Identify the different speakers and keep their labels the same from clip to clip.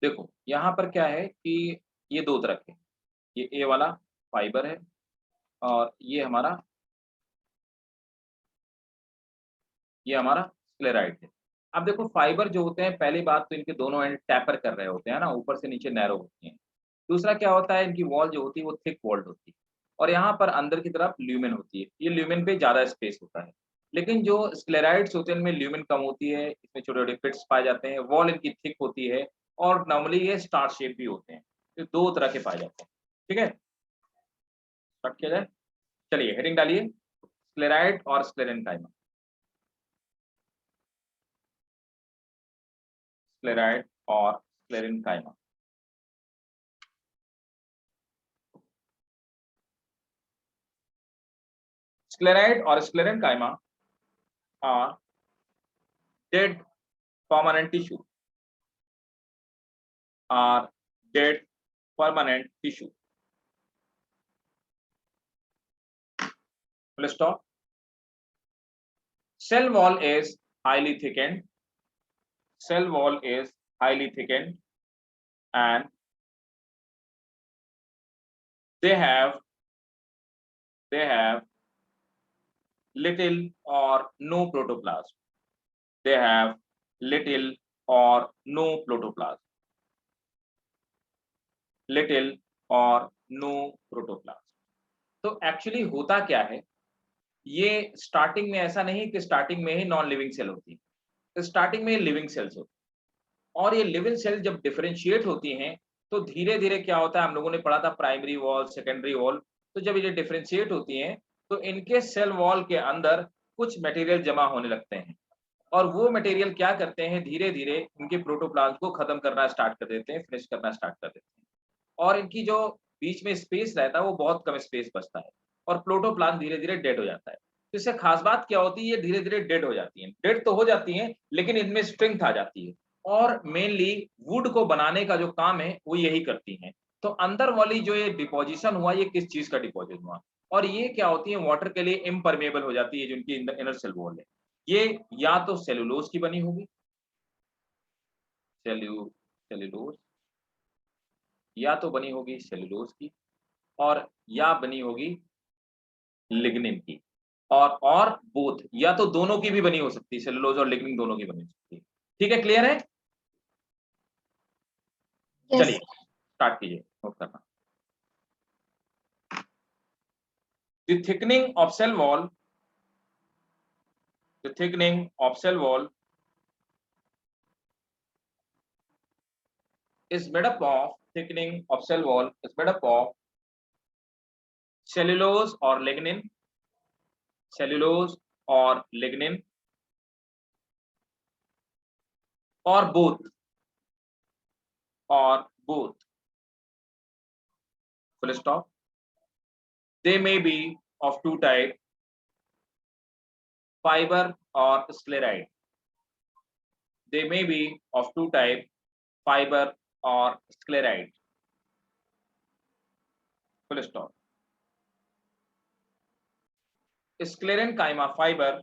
Speaker 1: देखो यहाँ पर क्या है कि ये 2 तरह के हैं। ये ए वाला फाइबर है और ये हमारा स्क्लेराइड है। अब देखो फाइबर जो होते हैं, पहली बात तो इनके दोनों एंड टैपर कर रहे होते हैं ना, ऊपर से नीचे नैरो होती हैं। दूसरा क्या होता है, इनकी वॉल जो होती है वो थिक वॉल्ड होती है और यहाँ पर अंदर की तरफ ल्यूमेन होती है। ये ल्यूमेन पे ज़्यादा स्पेस होता है। लेकिन जो स्क्लेराइड्स होते हैं इनमें ल्यूमेन कम होती है, इसमें छोटे-छोटे पिट्स पाए जाते हैं, वॉल इनकी थिक होती है और नॉर्मली ये स्टार शेप भी होते हैं। तो 2 तरह के पाए जाते हैं। ठीक है? स्टार्ट किया जाए? चलिए हेडिंग डालिए, स्क्लेराइड और स्क्लेरेनकाइमा। स्क्लेराइड और sclerenchyma. Sclerite or sclerenchyma are dead permanent tissue, are dead permanent tissue. Full stop. Cell wall is highly thickened. Cell wall is highly thickened, and they have little or no protoplasm. They have little or no protoplasm. Little or no protoplasm. तो actually होता क्या है, ये starting में ऐसा नहीं कि starting में ही नॉन लिविंग सेल होती है। स्टार्टिंग में लिविंग सेल्स होती है और ये लिविंग सेल जब डिफरेंशिएट होती हैं तो धीरे धीरे क्या होता है, हम लोगों ने पढ़ा था प्राइमरी वॉल सेकेंडरी वॉल। तो जब ये डिफरेंशिएट होती हैं तो इनके सेल वॉल के अंदर कुछ मटेरियल जमा होने लगते हैं और वो मटेरियल क्या करते हैं, धीरे धीरे इनके प्रोटोप्लाज्म को खत्म करना स्टार्ट कर देते हैं, फिनिश करना स्टार्ट कर देते हैं और इनकी जो बीच में स्पेस रहता है वो बहुत कम स्पेस बचता है और प्रोटोप्लाज्म धीरे-धीरे डेड हो जाता है। तो इससे खास बात क्या होती है, ये धीरे-धीरे डेड हो जाती हैं। डेड तो हो जाती हैं, लेकिन इनमें स्ट्रेंथ आ जाती है और मेनली वुड को बनाने का जो काम है, वो यही करती हैं। तो अंदर वाली जो ये डिपोज़िशन हुआ, ये किस चीज़ का डिपोज़िट हुआ? और ये क्या होती है, वाटर के लिए इम्पर्मेबल हो जाती है, जो इनकी इनर सेल वॉल है। ये या तो सेलुलोज़ की बनी होगी, सेल्यू सेल्युलोज़, या तो बनी होगी सेलुलोज़ की और या बनी होगी लिग्निन की और बोथ, या तो दोनों की भी बनी हो सकती है, सेलुलोज और लिग्निन दोनों की बनी हो सकती है। ठीक है, क्लियर है?
Speaker 2: Yes.
Speaker 1: चलिए स्टार्ट कीजिए, नोट करना। The thickening of cell wall, the thickening of cell wall is made up of thickening of cell wall is made up of cellulose or lignin, cellulose or lignin or both, or both. Full stop. They may be of two types, fiber or scleride. They may be of two types, fiber or scleride. Full stop. Sclerenchyma fiber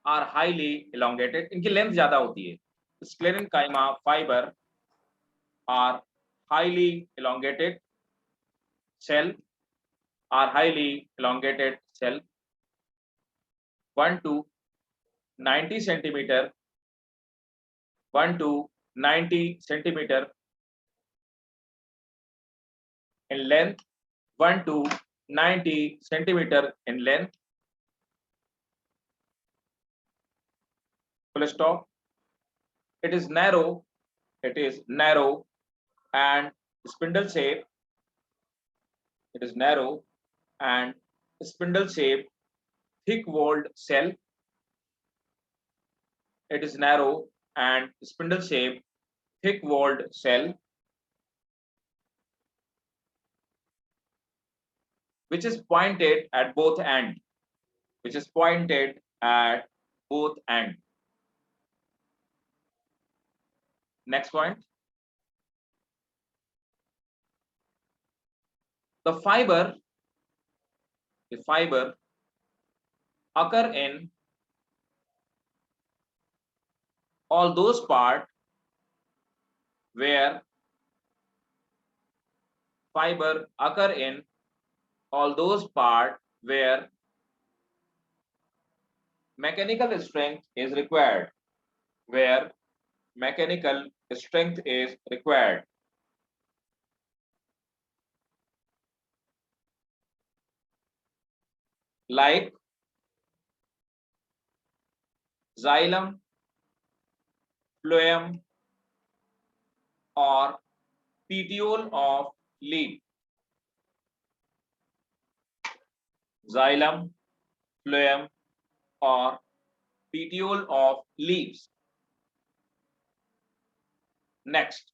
Speaker 1: are highly elongated. इनकी length ज्यादा होती है. Sclerenchyma fiber are highly elongated cell, are highly elongated cell, 1 to 90 centimeter, 1 to 90 centimeter in length, 1 to 90 centimeter in length. Full stop. It is narrow, it is narrow and spindle shape. It is narrow and spindle shape, thick walled cell. It is narrow and spindle shape, thick walled cell, which is pointed at both ends, which is pointed at both ends. Next point. The fiber occur in all those part where fiber occur in all those part where mechanical strength is required, where mechanical strength is required. Like xylem, phloem, or petiole of leaf. Xylem, phloem, or petiole of leaves. Next,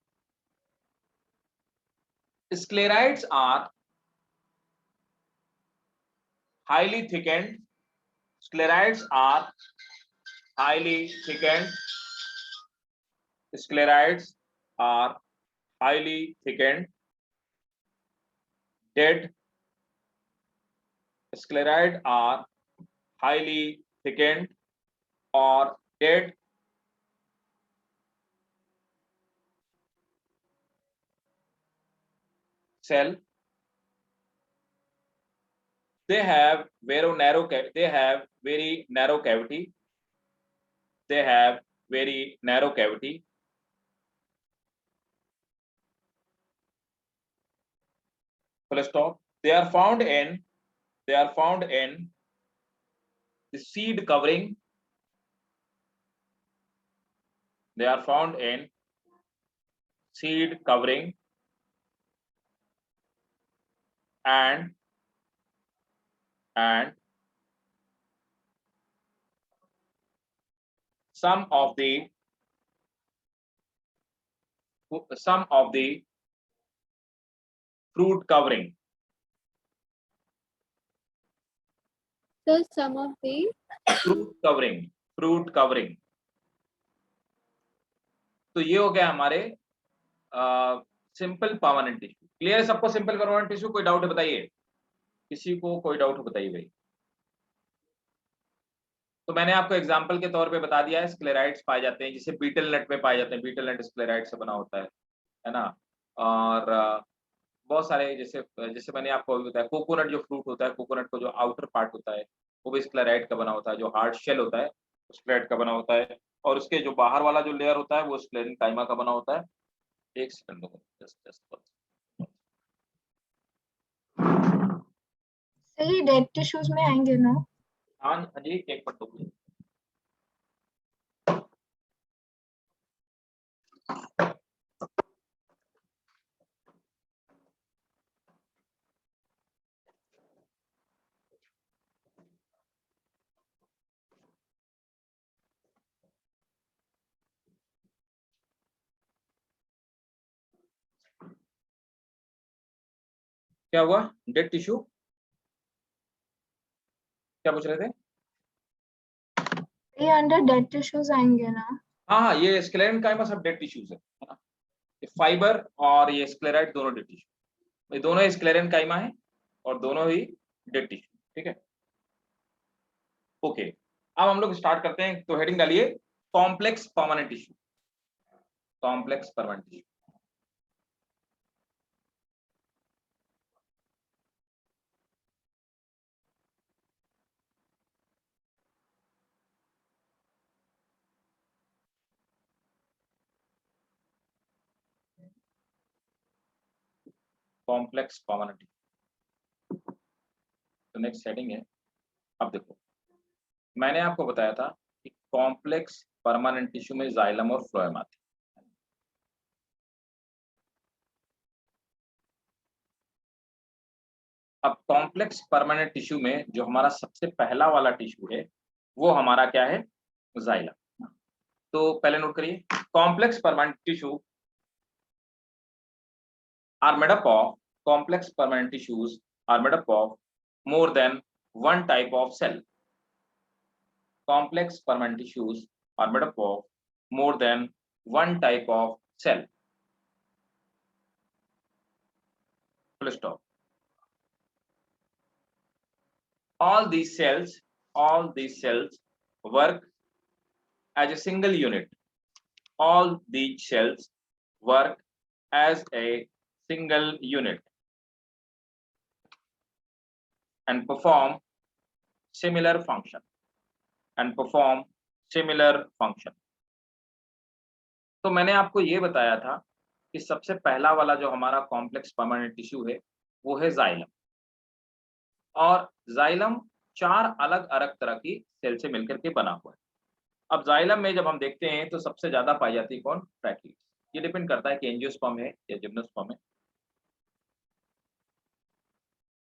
Speaker 1: sclerites are highly thickened. Sclerites are highly thickened. Sclerites are highly thickened. Dead. Sclerites are highly thickened or dead cell. They have very narrow cavity. They have very narrow cavity. Full stop. They are found in the seed covering. They are found in seed covering and some of the fruit covering.
Speaker 2: So some of the
Speaker 1: fruit covering. तो ये हो गया हमारे simple permanent tissue. Clear है सबको? Simple permanent tissue. कोई doubt बताइए, किसी को कोई डाउट बताइए भाई. तो मैंने आपको एग्जांपल के तौर पे बता दिया है. स्क्लेराइड्स पाए जाते हैं जिसे बीटल नट में पाए जाते हैं. बीटल नट स्क्लेराइड से बना होता है ना. और बहुत सारे जैसे जैसे मैंने आपको अभी बताया, कोकोनट जो फ्रूट होता है, कोकोनट का जो आउटर पार्ट होता है वो भी स्क्लेराइड का बना होता है. जो हार्ड शेल होता है स्क्लेराइड का बना होता है, और उसके जो बाहर वाला जो लेयर होता है वो स्क्लेरेनकाइमा का बना होता है. एक सेकंड दो, जस्ट
Speaker 2: सही डेड टिश्यूज में आएंगे ना.
Speaker 1: हाँ जी, एक मिनट दो. क्या हुआ? डेड टिश्यू क्या पूछ रहे थे?
Speaker 2: ये अंडर डेड टिश्यूज आएंगे ना.
Speaker 1: हाँ, ये स्क्लेरेनकाइमा सब डेड टिश्यूज है ना. ये फाइबर और ये स्क्लेराइड दोनों डेड टिश्यू. ये दोनों स्क्लेरेनकाइमा है और दोनों ही डेड टिश्यू. ठीक है, ओके. अब हम लोग स्टार्ट करते हैं. तो हेडिंग डालिए complex permanent tissue. Complex permanent tissue. Complex permanent tissue. तो नेक्स्ट हेडिंग है. अब देखो, मैंने आपको बताया था कि कॉम्प्लेक्स परमानेंट टिश्यू में जाइलम और फ्लोएम आते हैं. अब कॉम्प्लेक्स परमानेंट टिश्यू में जो हमारा सबसे पहला वाला टिश्यू है वो हमारा क्या है? जाइलम. तो पहले नोट करिए, complex permanent tissue are made up of complex permanent tissues are made up of more than one type of cell. Complex permanent tissues are made up of more than one type of cell. Full stop. All these cells work as a single unit. all these cells work as a single unit and perform similar function तो मैंने आपको ये बताया था कि सबसे पहला वाला जो हमारा कॉम्प्लेक्स परमानेंट टिश्यू है वो है जाइलम, और जाइलम 4 अलग-अलग तरह की सेल से मिलकर के बना हुआ है। अब जाइलम में जब हम देखते हैं तो सबसे ज्यादा पाई जाती है कौन? ट्रैकीड्स। ये डिपेंड करता है कि एंजियोस्पर्म है या जिम्नोस्पर्म है।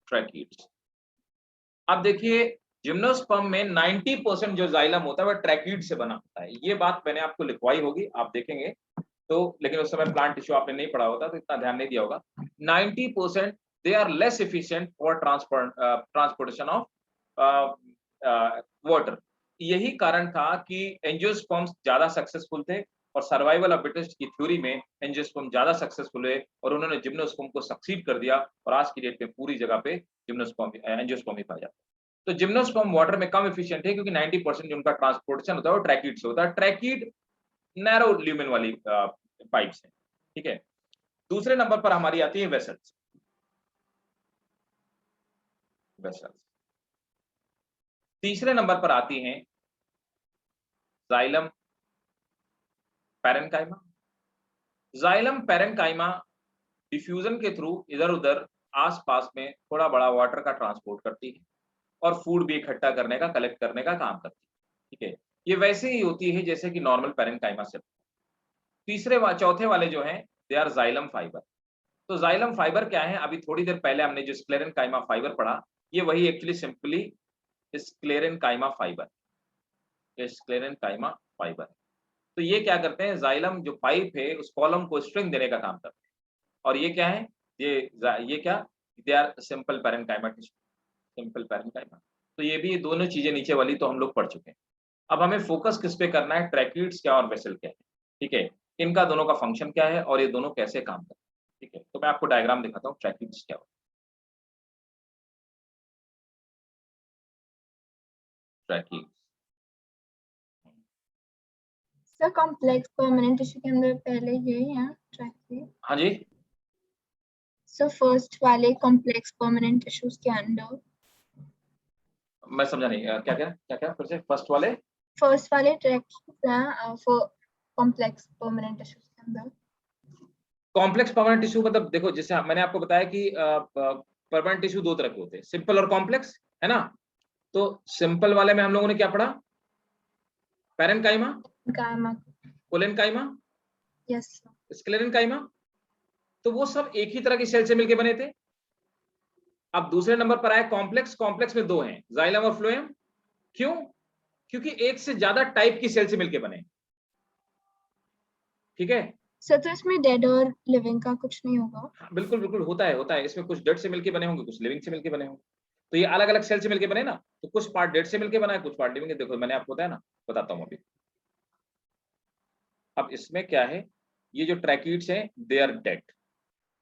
Speaker 1: ट्रैकीड्स। अब देखिए जिम्नोस्पर्म में 90% जो जाइलम होता है वह ट्रैकीड से बना होता है। ये बात मैंने आपको लिखवाई होगी, आप देखेंगे तो, लेकिन उस समय प्लांट टिश्यू आपने नहीं पढ़ा होता तो इतना ध्यान नहीं दिया होगा। 90% they are less efficient for transportation of water. यही कारण था कि एंजियोस्पर्म्स ज्यादा सक्सेसफुल थे और सर्वाइवल ऑफ फिटेस्ट की थ्योरी में एंजियोस्पर्म ज्यादा सक्सेसफुल हुए और उन्होंने जिम्नोस्पर्म को सक्सीड कर दिया और आज की डेट में पूरी जगह पे जिम्नोस्पर्म एंजियोस्पर्म ही पाया जाता है। तो जिम्नोस्पर्म वाटर में कम एफिशिएंट है क्योंकि 90% जो उनका ट्रांसपोर्टेशन होता है वो ट्रैकीड से होता है। ट्रैकीड नैरो ल्यूमेन वाली पाइप्स हैं, ठीक है। दूसरे नंबर पर हमारी आती है वेसल्स। तीसरे नंबर पर आती हैं xylem parenchyma. Xylem parenchyma diffusion के थ्रू इधर उधर आसपास में थोड़ा बड़ा वाटर का ट्रांसपोर्ट करती है और फूड भी इकट्ठा करने का, कलेक्ट करने का काम करती है, ठीक है। ये वैसे ही होती है जैसे कि नॉर्मल पैरेन्काइमा से। चौथे वाले जो हैं दे आर जाइलम फाइबर। तो जाइलम फाइबर क्या है? अभी थोड़ी देर पहले हमने जो स्क्लेरेन्काइमा फाइबर पढ़ा, ये वही actually simply sclerenchyma fibre, sclerenchyma fibre. तो ये क्या करते हैं? जाइलम जो पाइप है उस कॉलम को स्ट्रेंथ देने का काम करते हैं। और ये क्या है? ये क्या? They are simple parenchyma tissue, simple parenchyma. तो ये भी दोनों चीजें नीचे वाली तो हम लोग पढ़ चुके हैं। अब हमें फोकस किस पे करना है? ट्रैकीड्स क्या और वेसल क्या है, ठीक है। इनका दोनों का फंक्शन क्या है और ये दोनों कैसे काम करते हैं, ठीक है। तो मैं आपको डायग्राम दिखाता हूँ ट्रैकीड्स क्या होता है। Tracheids
Speaker 2: sir complex permanent tissue के अंदर पहले यही है ट्रैकीड।
Speaker 1: हाँ जी,
Speaker 2: सो फर्स्ट वाले कॉम्प्लेक्स परमानेंट टिश्यूज के अंदर,
Speaker 1: मैं समझा नहीं क्या क्या क्या क्या फिर से फर्स्ट वाले
Speaker 2: ट्रैकीड्स हैं फॉर कॉम्प्लेक्स परमानेंट टिश्यूज के अंदर।
Speaker 1: कॉम्प्लेक्स परमानेंट टिश्यू मतलब देखो, जैसे मैंने आपको बताया कि परमानेंट टिश्यू 2 तरह के होते हैं, सिंपल और कॉम्प्लेक्स, है ना। तो सिंपल वाले में हम लोगों ने क्या पढ़ा? Parenchyma,
Speaker 2: chyma.
Speaker 1: Collenchyma,
Speaker 2: yes sir.
Speaker 1: Sclerenchyma. तो वो सब एक ही तरह की सेल से मिलकर बने थे। अब दूसरे नंबर पर आए कॉम्प्लेक्स। कॉम्प्लेक्स में 2 हैं, जाइलम और फ्लोएम। क्यों? क्योंकि एक से ज्यादा टाइप की सेल से मिलकर बने, ठीक है।
Speaker 2: सर तो इसमें डेड और लिविंग का कुछ नहीं होगा?
Speaker 1: बिल्कुल बिल्कुल होता है। इसमें कुछ डेड से मिलकर बने होंगे, कुछ लिविंग से मिलकर बने होंगे। तो ये अलग अलग सेल से मिलकर बने ना, तो कुछ पार्ट डेड से मिलकर बना है, कुछ पार्ट लिविंग है। देखो मैंने आपको बताया ना, बताता हूं अभी। अब इसमें क्या है? ये जो ट्रैकीड्स हैं दे आर डेड,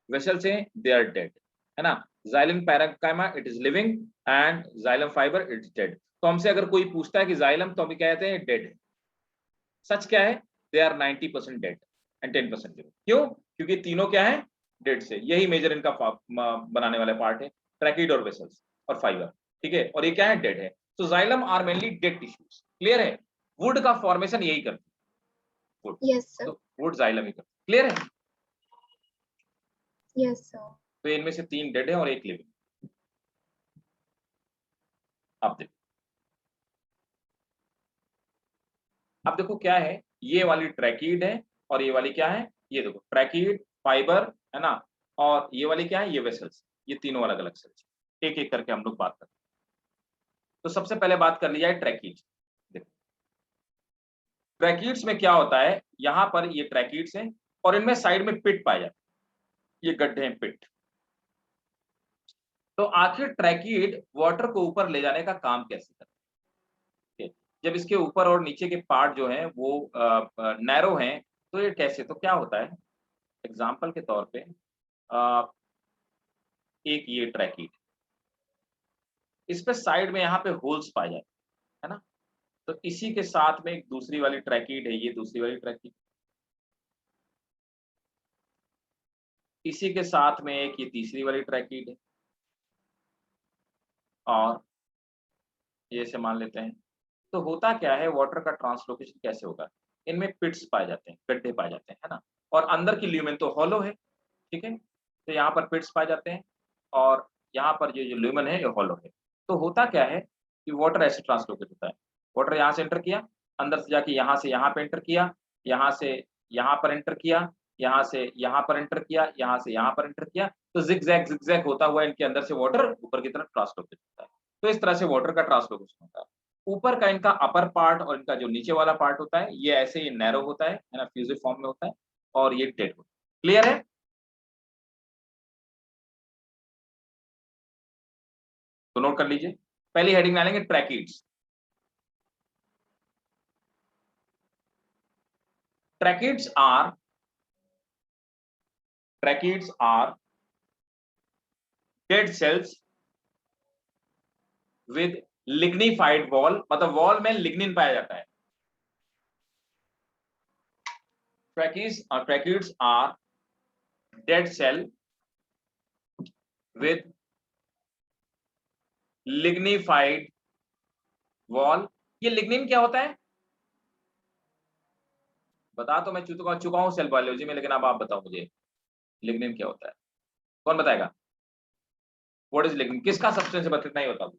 Speaker 1: वेसल्स हैं दे आर डेड, है ना। Xylem parenchyma it is living and xylem fibre it is dead. तो हमसे अगर कोई पूछता है कि जाइलम, तो हम क्या कहते हैं? डेड है। सच क्या है? They are 90% dead and 10% living. क्यों? क्योंकि तीनों क्या है? डेड से। यही मेजर इनका बनाने वाला पार्ट है, ट्रैकीड और वेसल्स और फाइबर, ठीक है। और ये क्या है? डेड है। तो xylem are mainly dead tissues, clear है। वुड का फॉर्मेशन यही करती है, वुड।
Speaker 2: Yes sir.
Speaker 1: तो वुड जाइलम ही करती है, क्लियर है।
Speaker 2: Yes sir.
Speaker 1: तो इनमें से 3 डेड है और 1 लिविंग। आप देखो, अब देखो क्या है, ये वाली ट्रैकीड है और ये वाली क्या है? ये देखो ट्रैकीड, फाइबर, है ना। और ये वाली क्या है? ये वेसल्स। ये तीनों अलग अलग सेल्स। एक एक करके हम लोग बात करते हैं। तो सबसे पहले बात कर लिया है ट्रैकीड। देखो ट्रैकीड्स में क्या होता है, यहां पर ये ट्रैकीड्स हैं और इनमें साइड में पिट पाए जाते हैं, ये गड्ढे हैं, पिट। तो आखिर ट्रैकीड वाटर को ऊपर ले जाने का काम कैसे करते हैं? जब इसके ऊपर और नीचे के पार्ट जो हैं वो नैरो हैं, तो ये कैसे, तो क्या होता है? एग्जाम्पल के तौर पे एक ये ट्रैकीड, इस पे साइड में यहाँ पे होल्स पाए जाते हैं, है ना। तो इसी के साथ में एक दूसरी वाली ट्रैकीड है, ये दूसरी वाली ट्रैकीड, इसी के साथ में एक ये तीसरी वाली ट्रैकीड है, और ये से मान लेते हैं। तो होता क्या है, वाटर का ट्रांसलोकेशन कैसे होगा, इनमें पिट्स पाए जाते हैं, गड्ढे पाए जाते हैं, है ना, और अंदर की ल्यूमेन तो हॉलो है, ठीक है, तो यहाँ पर पिट्स पाए जाते हैं, और यहाँ पर ये जो ल्यूमेन है ये हॉलो है। तो होता क्या है कि वाटर ऐसे ट्रांसलोकेट होता है, वाटर यहाँ से एंटर किया, अंदर से जाके यहाँ से यहाँ पे एंटर किया, यहाँ से यहाँ पर एंटर किया, यहाँ से यहाँ पर एंटर किया, यहाँ से यहाँ पर एंटर किया, तो जिगजैग होता हुआ इनके अंदर से वाटर ऊपर की तरफ ट्रांसलोकेट होता है। तो इस तरह से वाटर का ट्रांसलोकेशन होता है। ऊपर का इनका अपर पार्ट और इनका जो नीचे वाला पार्ट होता है, ये ऐसे ही नैरो होता है ना, फ्यूजिव फॉर्म में होता है, और ये डेड होता है। क्लियर है? तो नोट कर लीजिए, पहली हेडिंग में लेंगे tracheids. Tracheids are dead cells with lignified wall, मतलब वॉल में लिग्निन पाया जाता है। Tracheids are dead cell with lignified wall. ये लिग्निन क्या होता है? बता तो मैं चुका हूं सेल बायोलॉजी में, लेकिन अब आप बताओ मुझे लिग्निन क्या होता है, कौन बताएगा? What is lignin? किसका सब्सटेंस है? इतना ही बताओ।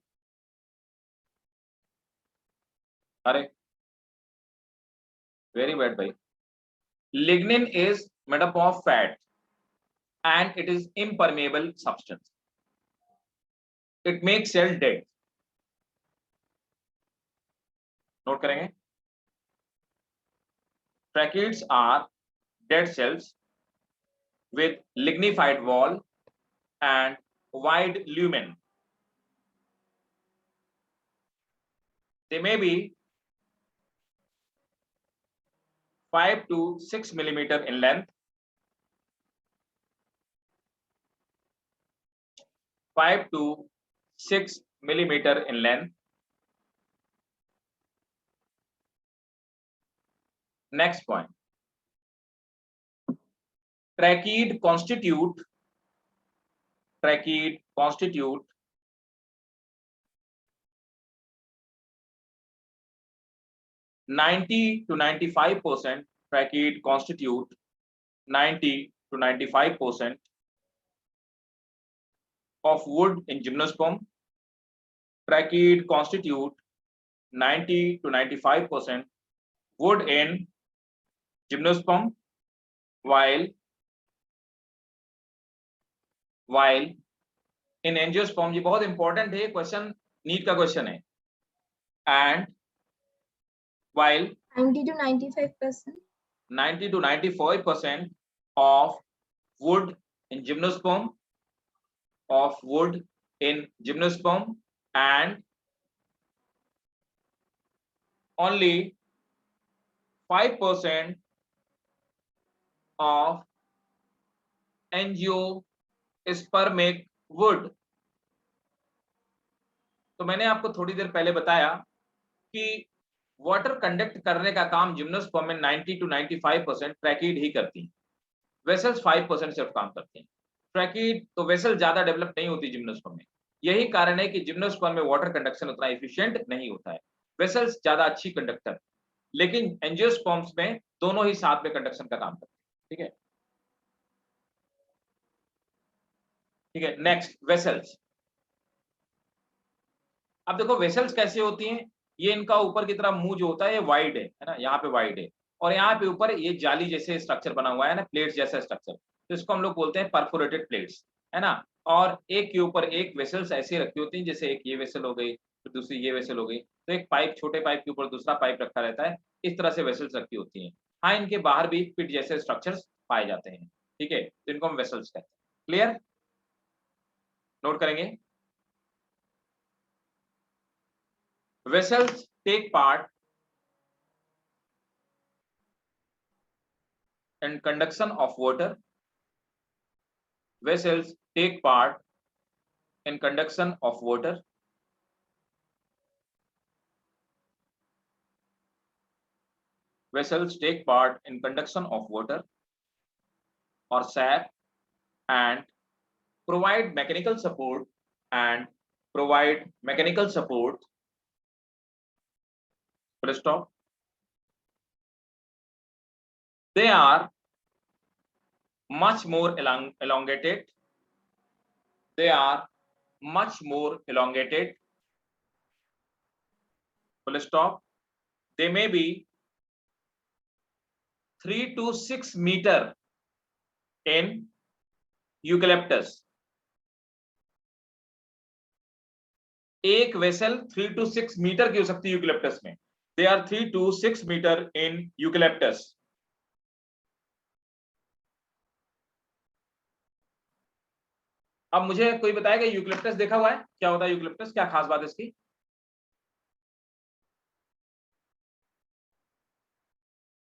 Speaker 1: अरे वेरी बैड भाई। Lignin is made up of fat and it is impermeable substance. It makes cell dead. Note करेंगे, tracheids are dead cells with lignified wall and wide lumen. They may be 5 to 6 millimeter in length, 5 to 6 millimeter in length. Next point, tracheid constitute 90 to 95%. Tracheid constitute 90 to 95% of wood in gymnosperm. Tracheid constitute 90 to 95% wood in gymnosperm, while in angiosperm, ये बहुत important है, question NEET का question है, and while
Speaker 2: 90 to 95%.
Speaker 1: 90 to 95% of wood in gymnosperm, and only 5% of angiospermic wood. तो मैंने आपको थोड़ी देर पहले बताया कि वाटर कंडक्ट करने का काम जिम्नोस्पर्म में 90 to 95% ट्रैकीड ही करती है, वेसल्स 5% सिर्फ काम करती हैं। ट्रैकीड तो वेसल ज्यादा डेवलप नहीं होती जिम्नोस्पर्म में, यही कारण है कि जिम्नोस्पर्म में वाटर कंडक्शन उतना एफिशिएंट नहीं होता है, वेसल्स ज्यादा अच्छी कंडक्टर, लेकिन एंजियोस्पर्म्स में दोनों ही साथ में कंडक्शन का काम करते हैं। ठीक है, ठीक है। Next, vessels. अब देखो वेसल्स कैसे होती हैं, ये इनका ऊपर की तरफ मुंह जो होता है ये वाइड है ना, यहाँ पे वाइड है, और यहाँ पे ऊपर ये जाली जैसे स्ट्रक्चर बना हुआ है ना, प्लेट्स जैसा स्ट्रक्चर, तो इसको हम लोग बोलते हैं परफोरेटेड प्लेट्स, है ना। और एक के ऊपर एक वेसल्स ऐसे रखी होती हैं, जैसे एक ये वेसल हो गई, फिर दूसरी ये वेसल हो गई, तो एक पाइप, छोटे पाइप के ऊपर दूसरा पाइप रखा रहता है, इस तरह से वेसल्स रखी होती हैं। हाँ, इनके बाहर भी पिट जैसे स्ट्रक्चर्स पाए जाते हैं, ठीक है, तो इनको हम वेसल्स कहते हैं। क्लियर? नोट करेंगे, vessels take part in conduction of water. Vessels take part in conduction of water. Vessels take part in conduction of water or sap and provide mechanical support full stop. They are much more elongated. They are much more elongated. Full stop. They may be 3 to 6 meter in eucalyptus. एक vessel 3 to 6 meter की हो सकती है eucalyptus में. They are 3 to 6 meter in eucalyptus. अब मुझे कोई बताएगा यूकलिप्टस देखा हुआ है, क्या होता है यूकलिप्टस, क्या खास बात है इसकी?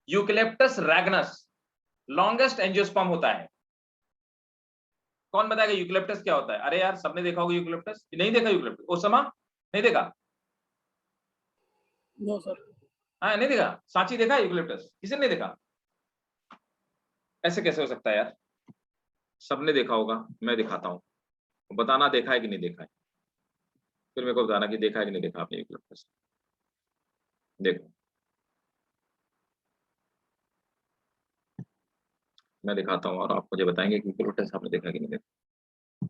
Speaker 1: यूकलिप्टस रैगनस लॉन्गेस्ट एंजियोस्पर्म होता है. कौन बताएगा यूकलिप्टस क्या होता है? अरे यार सबने देखा होगा यूकलिप्टस, नहीं देखा यूकलिप्टस? ओसामा नहीं देखा?
Speaker 3: No sir.
Speaker 1: हाँ नहीं देखा. सांची देखा यूकलिप्टस? किसी ने नहीं देखा? ऐसे कैसे हो सकता है यार? सबने देखा होगा. मैं दिखाता हूँ, बताना देखा है कि नहीं देखा है, फिर मेरे को बताना कि देखा है कि नहीं देखा आपने यूकलिप्टस. देखो मैं दिखाता हूँ और आप मुझे बताएंगे कि यूकलिप्टस आपने देखा कि नहीं देखा.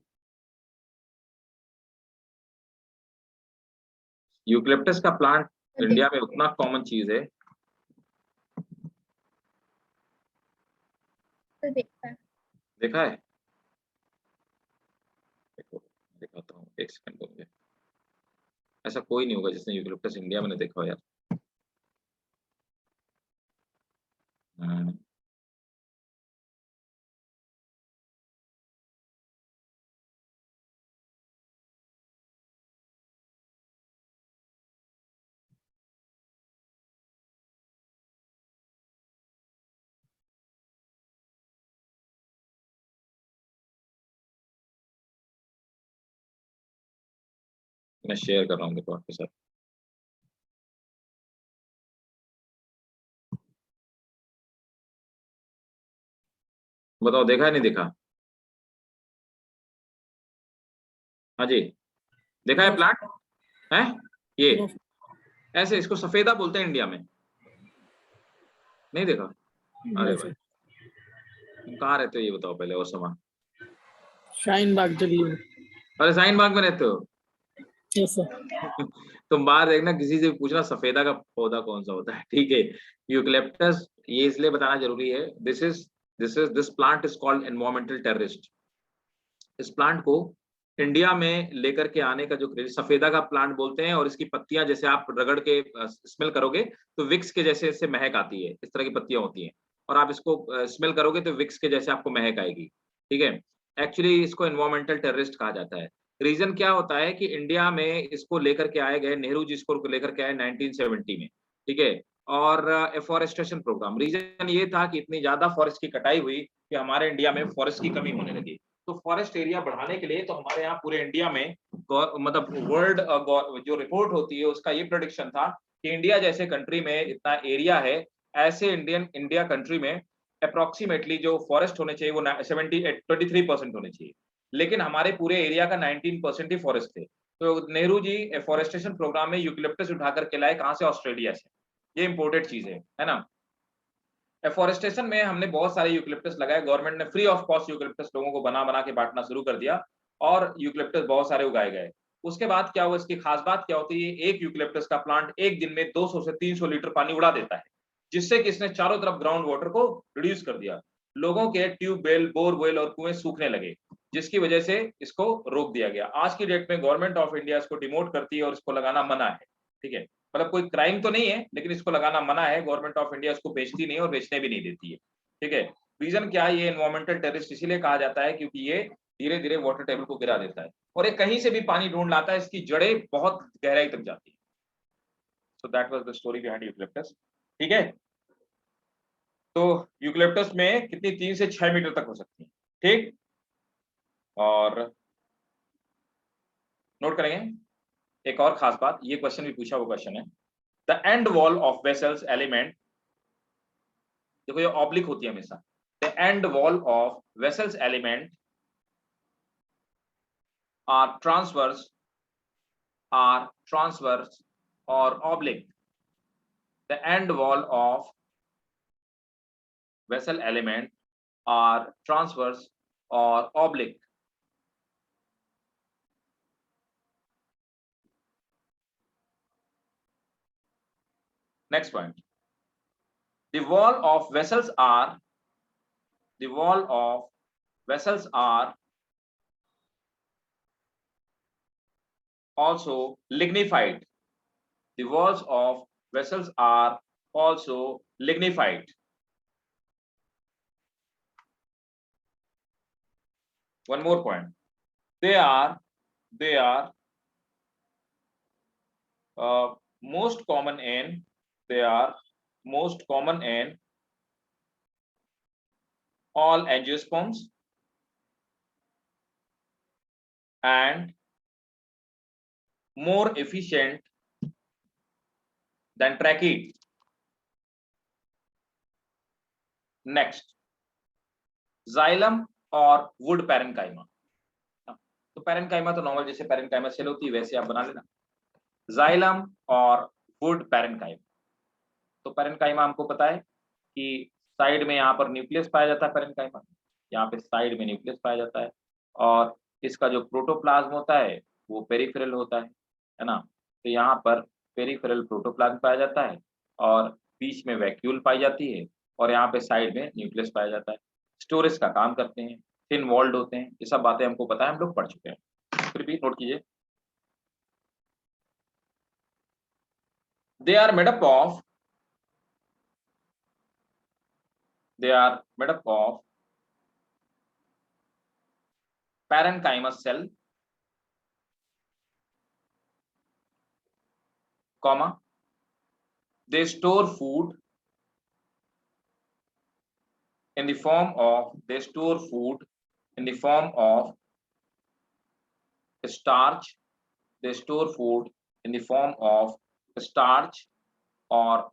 Speaker 1: यूकलिप्टस का प्लांट इंडिया में उतना कॉमन चीज है. देखा है? देखो दिखाता हूँ, एक सेकंड दो मुझे. ऐसा कोई नहीं होगा जिसने यूकलिप्टस इंडिया में नहीं देखा हो यार. मैं शेयर कर रहा हूँ देखो आपके साथ. बताओ देखा है नहीं देखा? हाँ जी देखा है प्लांट है ये. ऐसे इसको सफेदा बोलते हैं इंडिया में. नहीं देखा? अरे भाई तुम कहाँ रहते हो ये बताओ पहले. और समा
Speaker 3: शाहीन बाग दिल्ली में.
Speaker 1: अरे शाहीन बाग में रहते हो?
Speaker 3: Yes sir.
Speaker 1: तुम बाहर देखना, किसी से पूछना सफेदा का पौधा कौन सा होता है. ठीक है, यूकलिप्टस ये इसलिए बताना जरूरी है. This plant is called environmental terrorist. इस प्लांट को इंडिया में लेकर के आने का जो सफेदा का प्लांट बोलते हैं, और इसकी पत्तियां जैसे आप रगड़ के स्मेल करोगे तो विक्स के जैसे इससे महक आती है. इस तरह की पत्तियां होती हैं, और आप इसको स्मेल करोगे तो विक्स के जैसे आपको महक आएगी. ठीक है, एक्चुअली इसको एनवायरमेंटल टेररिस्ट कहा जाता है. रीजन क्या होता है कि इंडिया में इसको लेकर के आए गए, नेहरू जी इसको लेकर के आए 1970 में. ठीक है, और एफॉरेस्टेशन प्रोग्राम. रीजन ये था कि इतनी ज्यादा फॉरेस्ट की कटाई हुई कि हमारे इंडिया में फॉरेस्ट की कमी होने लगी. तो फॉरेस्ट एरिया बढ़ाने के लिए तो हमारे यहाँ पूरे इंडिया में मतलब वर्ल्ड जो रिपोर्ट होती है उसका ये प्रेडिक्शन था कि इंडिया जैसे कंट्री में इतना एरिया है, ऐसे इंडिया कंट्री में अप्रोक्सीमेटली जो फॉरेस्ट होने चाहिए वो 23% होने चाहिए. लेकिन हमारे पूरे एरिया का 19% ही फॉरेस्ट थे. तो नेहरू जी एफॉरेस्टेशन प्रोग्राम में यूकलिप्टस उठा करके लाए. कहाँ से? ऑस्ट्रेलिया से. ये इंपोर्टेड चीज है ना. एफॉरेस्टेशन में हमने बहुत सारे यूकलिप्टस लगाए. गवर्नमेंट ने फ्री ऑफ कॉस्ट यूकलिप्टस लोगों को बना बना के बांटना शुरू कर दिया, और यूकलिप्टस बहुत सारे उगाए गए. उसके बाद क्या हुआ, इसकी खास बात क्या होती है, एक यूकलिप्टस का प्लांट एक दिन में 200 से 300 लीटर पानी उड़ा देता है, जिससे कि इसने चारों तरफ ग्राउंड वाटर को रिड्यूस कर दिया. लोगों के ट्यूबवेल, बोरवेल और कुएं सूखने लगे, जिसकी वजह से इसको रोक दिया गया. आज की डेट में गवर्नमेंट ऑफ इंडिया इसको डिमोट करती है और इसको लगाना मना है. ठीक है, मतलब कोई क्राइम तो नहीं है, लेकिन इसको लगाना मना है. गवर्नमेंट ऑफ इंडिया इसको बेचती नहीं और बेचने भी नहीं देती है. ठीक है, रीजन क्या है? ये एनवायरमेंटल टेररिस्ट इसीलिए कहा जाता है क्योंकि ये धीरे धीरे वाटर टेबल को गिरा देता है, और ये कहीं से भी पानी ढूंढ लाता है. इसकी जड़ें बहुत गहराई तक जाती है. So that was the story behind eucalyptus. ठीक है, तो यूकलिप्टस में कितनी 3 से 6 मीटर तक हो सकती है. ठीक, और नोट करेंगे एक और खास बात. ये क्वेश्चन भी पूछा हुआ क्वेश्चन है. The end wall of vessels element, देखो ये ऑब्लिक होती है हमेशा. The end wall of vessels element are transverse or oblique. The end wall of vessel element are transverse or oblique. Next point. The wall of vessels are also lignified. The walls of vessels are also lignified. One more point. They are most common in all angiosperms and more efficient than tracheids. Next, xylem और wood parenchyma. तो parenchyma तो normal जैसे parenchyma cell होती है वैसे आप बना लेना. xylem और wood parenchyma. तो parenchyma हमको पता है कि साइड में यहाँ पर न्यूक्लियस पाया जाता है parenchyma, यहाँ पे साइड में न्यूक्लियस पाया जाता है और इसका जो प्रोटोप्लाज्म होता है वो पेरिफेरल होता है ना. तो यहाँ पर पेरिफेरल प्रोटोप्लाज्म पाया जाता है और बीच में वैक्यूल पाई जाती है और यहाँ पे साइड में न्यूक्लियस पाया जाता है. स्टोरेज का काम करते हैं, थिन वॉल्ड होते हैं. ये सब बातें हमको पता है, हम लोग पढ़ चुके हैं. फिर भी नोट कीजिए. They are made up of parenchymus cell, comma, they store food in the form of starch. They store food in the form of starch or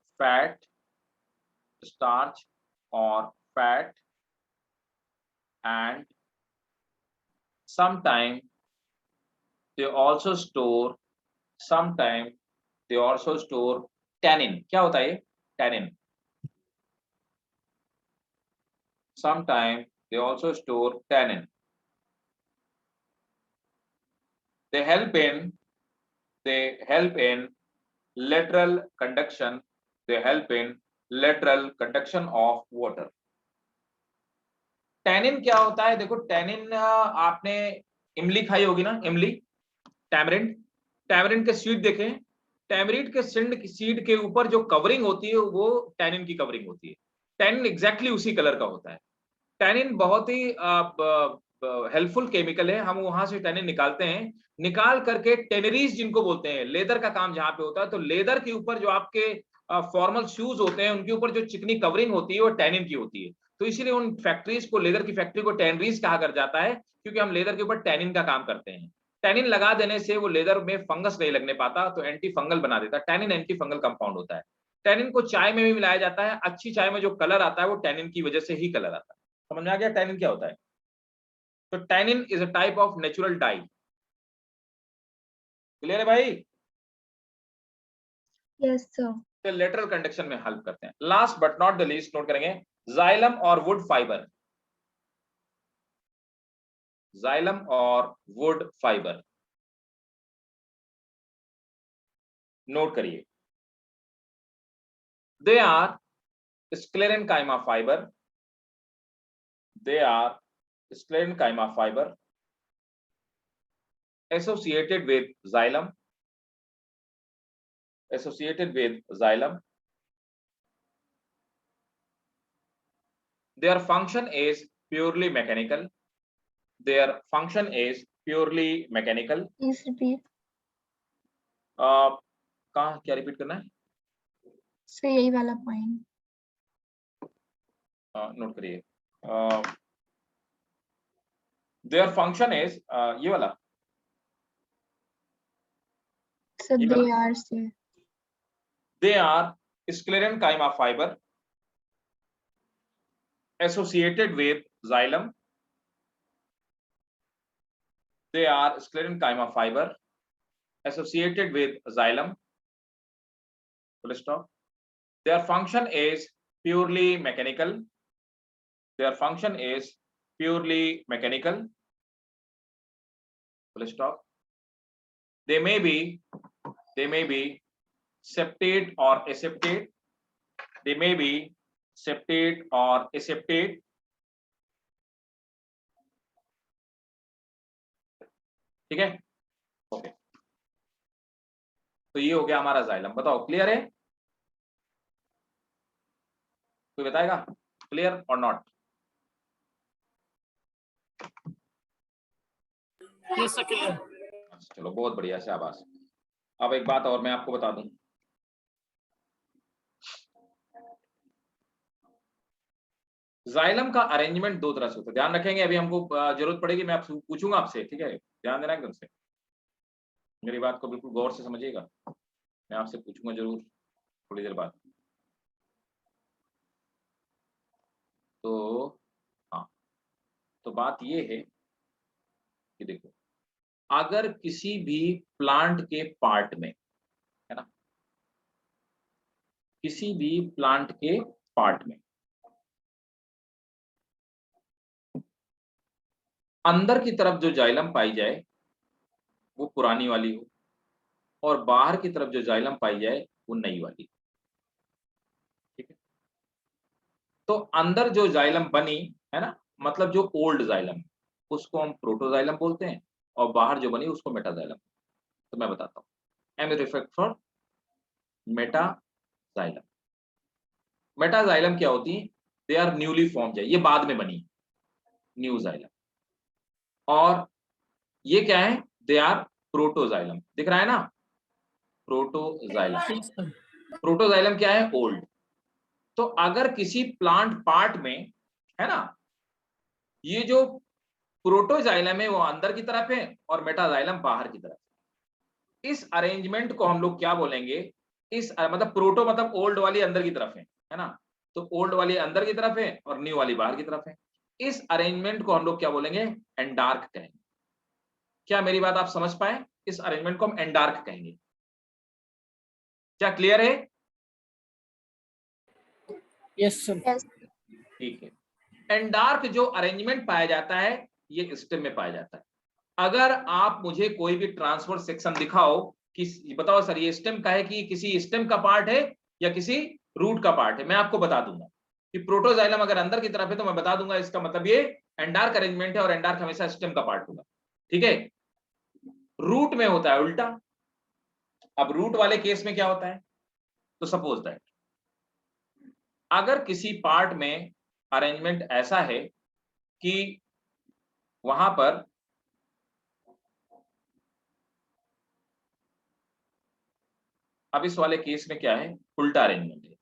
Speaker 1: fat, and sometimes they also store tannin. क्या होता है ये? Tannin. Sometimes they also store tannin. They help in lateral conduction. Of water. Tannin क्या होता है? देखो tannin आपने इमली खाई होगी ना, इमली, टैमरिंड के सीड देखें. टैमरिंड के सीड के ऊपर जो कवरिंग होती है वो टैनिन की कवरिंग होती है. टैनिन एग्जैक्टली उसी कलर का होता है. टैनिन बहुत ही हेल्पफुल केमिकल है. हम वहां से टैनिन निकालते हैं, निकाल करके टेनरीज जिनको बोलते हैं, लेदर का काम जहां पे होता है, तो लेदर के ऊपर जो आपके फॉर्मल शूज होते हैं उनके ऊपर जो चिकनी कवरिंग होती है वो टैनिन की होती है. तो इसीलिए उन फैक्ट्रीज को, लेदर की फैक्ट्री को टैनरीज कहा कर जाता है, क्योंकि हम लेदर के ऊपर टैनिन का काम करते हैं. टैनिन लगा देने से वो लेदर में फंगस नहीं लगने पाता, तो एंटी फंगल बना देता है. टैनिन एंटी फंगल कंपाउंड होता है. टैनिन को चाय में भी मिलाया जाता है. अच्छी चाय में जो कलर आता है वो टैनिन की वजह से ही कलर आता है. समझ में आ गया टैनिन क्या होता है? तो tannin is a type of natural dye. Clear है भाई?
Speaker 2: Yes, sir.
Speaker 1: तो लेटरल कंडक्शन में हेल्प करते हैं. Last but not the least note करेंगे जाइलम और वुड फाइबर. नोट करिए. They are sclerenchyma fiber associated with xylem. Their function is purely mechanical.
Speaker 2: Please repeat.
Speaker 1: कहाँ क्या रिपीट करना है?
Speaker 2: So यही वाला point.
Speaker 1: नोट करिए. Their function is ये वाला.
Speaker 2: So
Speaker 1: they are sclerenchyma fiber associated with xylem. they are sclerenchyma fiber associated with xylem, full stop. Their function is purely mechanical. Their function is purely mechanical, full stop. They may be septate or aseptate. They may be septate or aseptate. ठीक है, okay. तो ये हो गया हमारा xylem. बताओ clear है? कोई बताएगा क्लियर और नॉट?
Speaker 3: Yes, sir, clear.
Speaker 1: अच्छा चलो, बहुत बढ़िया, शाबाश। अब एक बात और मैं आपको बता दूं, जाइलम का अरेंजमेंट दो तरह से होता है, ध्यान रखेंगे। अभी हमको जरूरत पड़ेगी, मैं आपसे पूछूंगा आपसे, ठीक है? ध्यान देना एकदम से, मेरी बात को बिल्कुल गौर से समझिएगा। मैं आपसे पूछूंगा जरूर थोड़ी देर बाद। तो हाँ, तो बात ये है कि देखो, अगर किसी भी प्लांट के पार्ट में, है ना, किसी भी प्लांट के पार्ट में अंदर की तरफ जो जाइलम पाई जाए वो पुरानी वाली हो, और बाहर की तरफ जो जाइलम पाई जाए वो नई वाली, ठीक है? तो अंदर जो जाइलम बनी, है ना, मतलब जो ओल्ड जाइलम, उसको हम प्रोटोजाइलम बोलते हैं, और बाहर जो बनी उसको मेटाजाइलम। तो मैं बताता हूँ, am refer for metaxylem. Metaxylem क्या होती है? दे आर न्यूली फॉर्म, ये बाद में बनी न्यू जाइलम। और ये क्या है? They are protoxylem. दिख रहा है ना, प्रोटोजाइलम।
Speaker 3: Yes, sir.
Speaker 1: प्रोटोजाइलम क्या है? ओल्ड। तो अगर किसी प्लांट पार्ट में, है ना, ये जो प्रोटोजाइलम है वो अंदर की तरफ है और मेटाजाइलम बाहर की तरफ, इस अरेंजमेंट को हम लोग क्या बोलेंगे? इस मतलब प्रोटो मतलब ओल्ड वाली अंदर की तरफ है ना, तो ओल्ड वाली अंदर की तरफ है और न्यू वाली बाहर की तरफ है। इस अरेंजमेंट को हम लोग क्या बोलेंगे? एंडार्क कहेंगे। क्या मेरी बात आप समझ पाए? इस अरेंजमेंट को हम एंडार्क कहेंगे। क्या क्लियर है?
Speaker 3: Yes, sir.
Speaker 2: Yes.
Speaker 1: ठीक है। एंडार्क जो अरेंजमेंट पाया जाता है ये स्टेम में पाया जाता है। अगर आप मुझे कोई भी ट्रांसफर सेक्शन दिखाओ कि बताओ सर ये स्टेम का है, कि किसी स्टेम का पार्ट है या किसी रूट का पार्ट है, मैं आपको बता दूंगा कि प्रोटोजाइलम अगर अंदर की तरफ है तो मैं बता दूंगा इसका मतलब ये एंडार्क अरेंजमेंट है, और एंडार्क हमेशा स्टेम का पार्ट होगा, ठीक है? रूट में होता है उल्टा। अब रूट वाले केस में क्या होता है? तो सपोज दैट अगर किसी पार्ट में अरेंजमेंट ऐसा है कि वहां पर अब इस वाले केस में क्या है? उल्टा अरेंजमेंट है।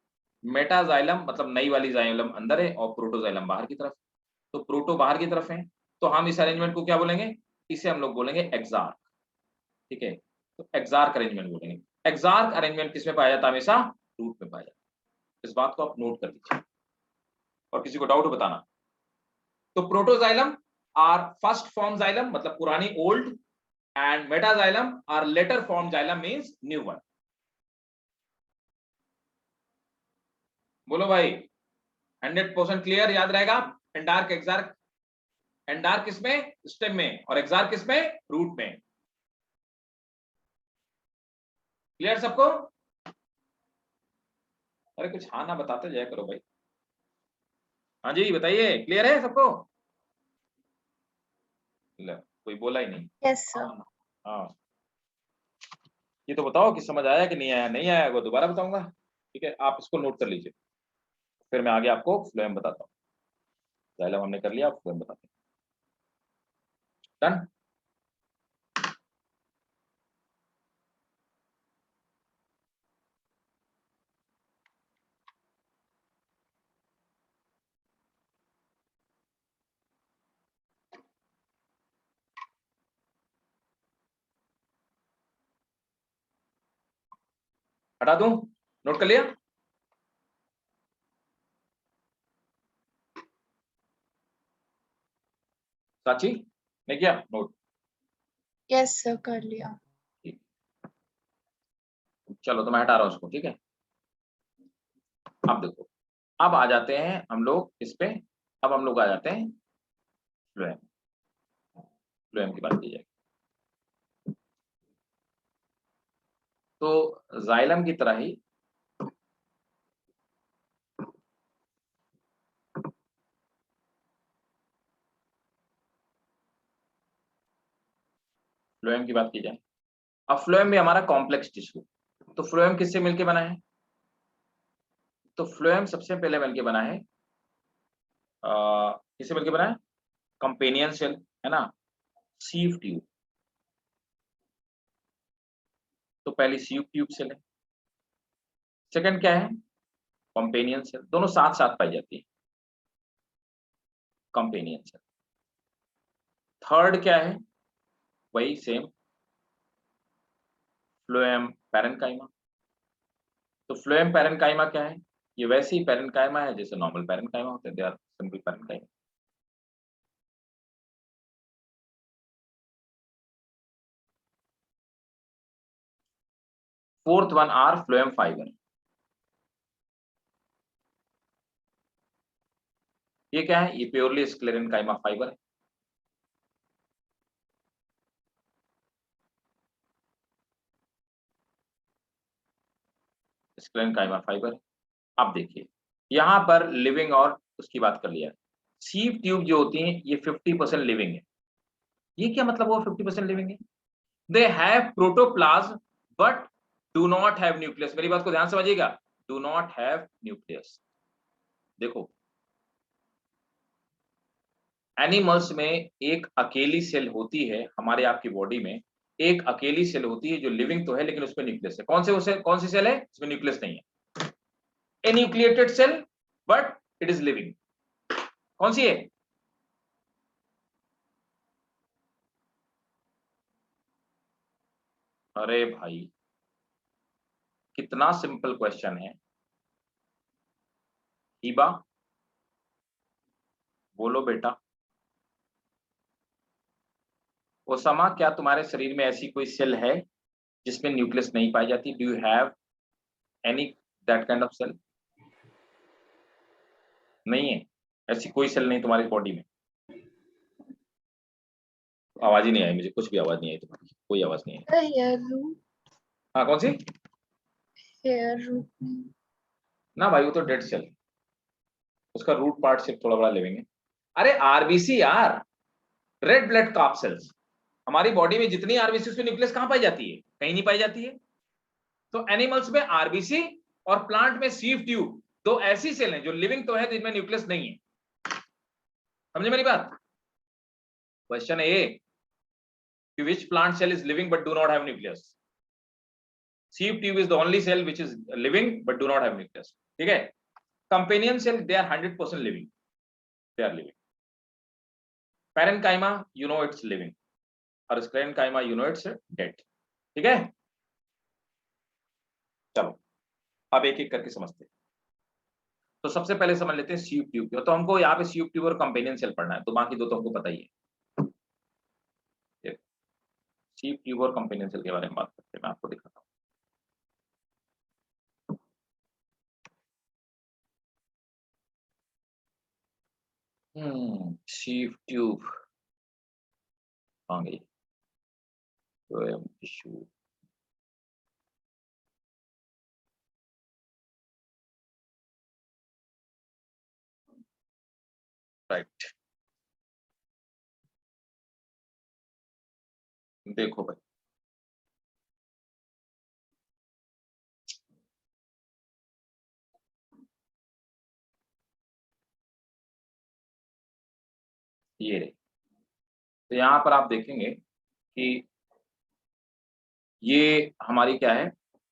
Speaker 1: मेटाजाइलम मतलब नई वाली जाइलम अंदर है और प्रोटोजाइलम बाहर की तरफ। तो प्रोटो बाहर की तरफ है, तो हम इस अरेंजमेंट को क्या बोलेंगे? इसे हम लोग बोलेंगे एक्सार्क, ठीक है? तो एक्सार्क अरेंजमेंट बोलेंगे। एक्सार्क अरेंजमेंट किसमें पाया जाता है? हमेशा रूट में पाया जाता है। इस बात को आप नोट कर लीजिए और किसी को डाउट बताना। तो protoxylem are first form xylem मतलब पुरानी old, and metaxylem are later form xylem means new one. बोलो भाई, 100% क्लियर? याद रहेगा? एंडार्क एक्सार्क, एंडार्क किसमें? स्टेम में, और एक्सार्क किसमें? रूट में। क्लियर सबको? अरे कुछ हाँ ना बताते जाया करो भाई। हाँ जी बताइए, क्लियर है सबको? कोई बोला ही नहीं।
Speaker 2: Yes, sir.
Speaker 1: हाँ, ये तो बताओ कि समझ आया कि नहीं आया। नहीं आया वो दोबारा बताऊंगा, ठीक है? आप इसको नोट कर लीजिए, फिर मैं आगे आपको फ्लोएम बताता हूँ। जाइलम हमने कर लिया, आप फ्लोएम बताते हैं। डन? हटा दूं? नोट कर लिया? साची ने किया नोट?
Speaker 2: Yes, sir, कर लिया.
Speaker 1: ठीक, चलो तो मैं हटा रहा हूँ उसको, ठीक है। अब देखो, अब आ जाते हैं हम लोग इस पे, अब हम लोग आ जाते हैं फ्लोएम। फ्लोएम की बात की जाए तो जाइलम की तरह ही फ्लोएम की बात की जाए। अब फ्लोएम भी हमारा कॉम्प्लेक्स टिश्यू, तो फ्लोएम किससे मिलके बना है? तो फ्लोएम सबसे पहले मिलके बना है, किससे मिलके बना है? कंपेनियन सेल, है ना, सीव ट्यूब। तो पहली सीव ट्यूब सेल है, सेकंड क्या है? कंपेनियन सेल, दोनों साथ साथ पाई जाती है, कंपेनियन सेल। थर्ड क्या है? वही सेम, फ्लोएम पैरेन्काइमा। तो फ्लोएम पैरेन्काइमा क्या है? ये वैसे ही पैरेन्काइमा है जैसे नॉर्मल पैरेन्काइमा होते हैं, they are simple parenchyma. Fourth one are phloem fiber. ये क्या है? ये प्योरली स्क्लेरेन्काइमा फाइबर है। स्क्लेरेन्काइमा फाइबर है। अब देखिए, यहाँ पर लिविंग और उसकी बात कर लिया। सीव ट्यूब जो होती हैं ये 50% लिविंग है। ये क्या मतलब वो 50% लिविंग है? They have protoplasm but do not have nucleus. मेरी बात को ध्यान समझिएगा, डू नॉट हैव न्यूक्लियस। देखो, एनिमल्स में एक अकेली सेल होती है, हमारे आपकी बॉडी में एक अकेली सेल होती है जो लिविंग तो है लेकिन उसमें न्यूक्लियस है। कौन सी सेल है इसमें न्यूक्लियस नहीं है? Enucleated cell but it is living. कौन सी है? अरे भाई, कितना सिंपल क्वेश्चन है। हीबा, बोलो बेटा। ओसामा, क्या तुम्हारे शरीर में ऐसी कोई सेल है जिसमें न्यूक्लियस नहीं पाई जाती? Do you have any that kind of cell? नहीं है, ऐसी कोई सेल नहीं तुम्हारी बॉडी में। आवाज ही नहीं आई मुझे, कुछ भी आवाज नहीं आई तुम्हारी, कोई आवाज नहीं आई।
Speaker 2: The hair root.
Speaker 1: हाँ, कौन सी?
Speaker 2: Hair root.
Speaker 1: ना भाई, वो तो डेड सेल, उसका रूट पार्ट सिर्फ थोड़ा बड़ा लिविंग है। अरे आरबीसी यार, रेड ब्लड कार्प सेल्स। हमारी बॉडी में जितनी आरबीसी उसमें न्यूक्लियस कहाँ पाई जाती है? कहीं नहीं पाई जाती है। तो एनिमल्स में आरबीसी और प्लांट में सीव ट्यूब, दो ऐसी सेल हैं जो लिविंग तो है जिनमें न्यूक्लियस नहीं है। समझे मेरी बात? Question A, which plant cell is living but do not have nucleus? Sieve tube is the only cell which is living but do not have nucleus. ठीक है? Companion cell, they are 100% living. They are living. Parenchyma, you know it's living. और sclerenchyma, you know it's dead. ठीक है? चलो, अब एक एक करके समझते हैं। तो सबसे पहले समझ लेते हैं सीव ट्यूब। तो हमको यहाँ पे सीव ट्यूब और कंपेनियन सेल पढ़ना है, तो बाकी दो तो हमको पता ही है। सीव ट्यूब और कंपेनियन सेल के बारे में बात करते हैं, मैं आपको दिखाता हूँ। सीव ट्यूब कहाँ गई? Tissue, right. देखो भाई, ये रही। तो यहाँ पर आप देखेंगे कि ये हमारी क्या है?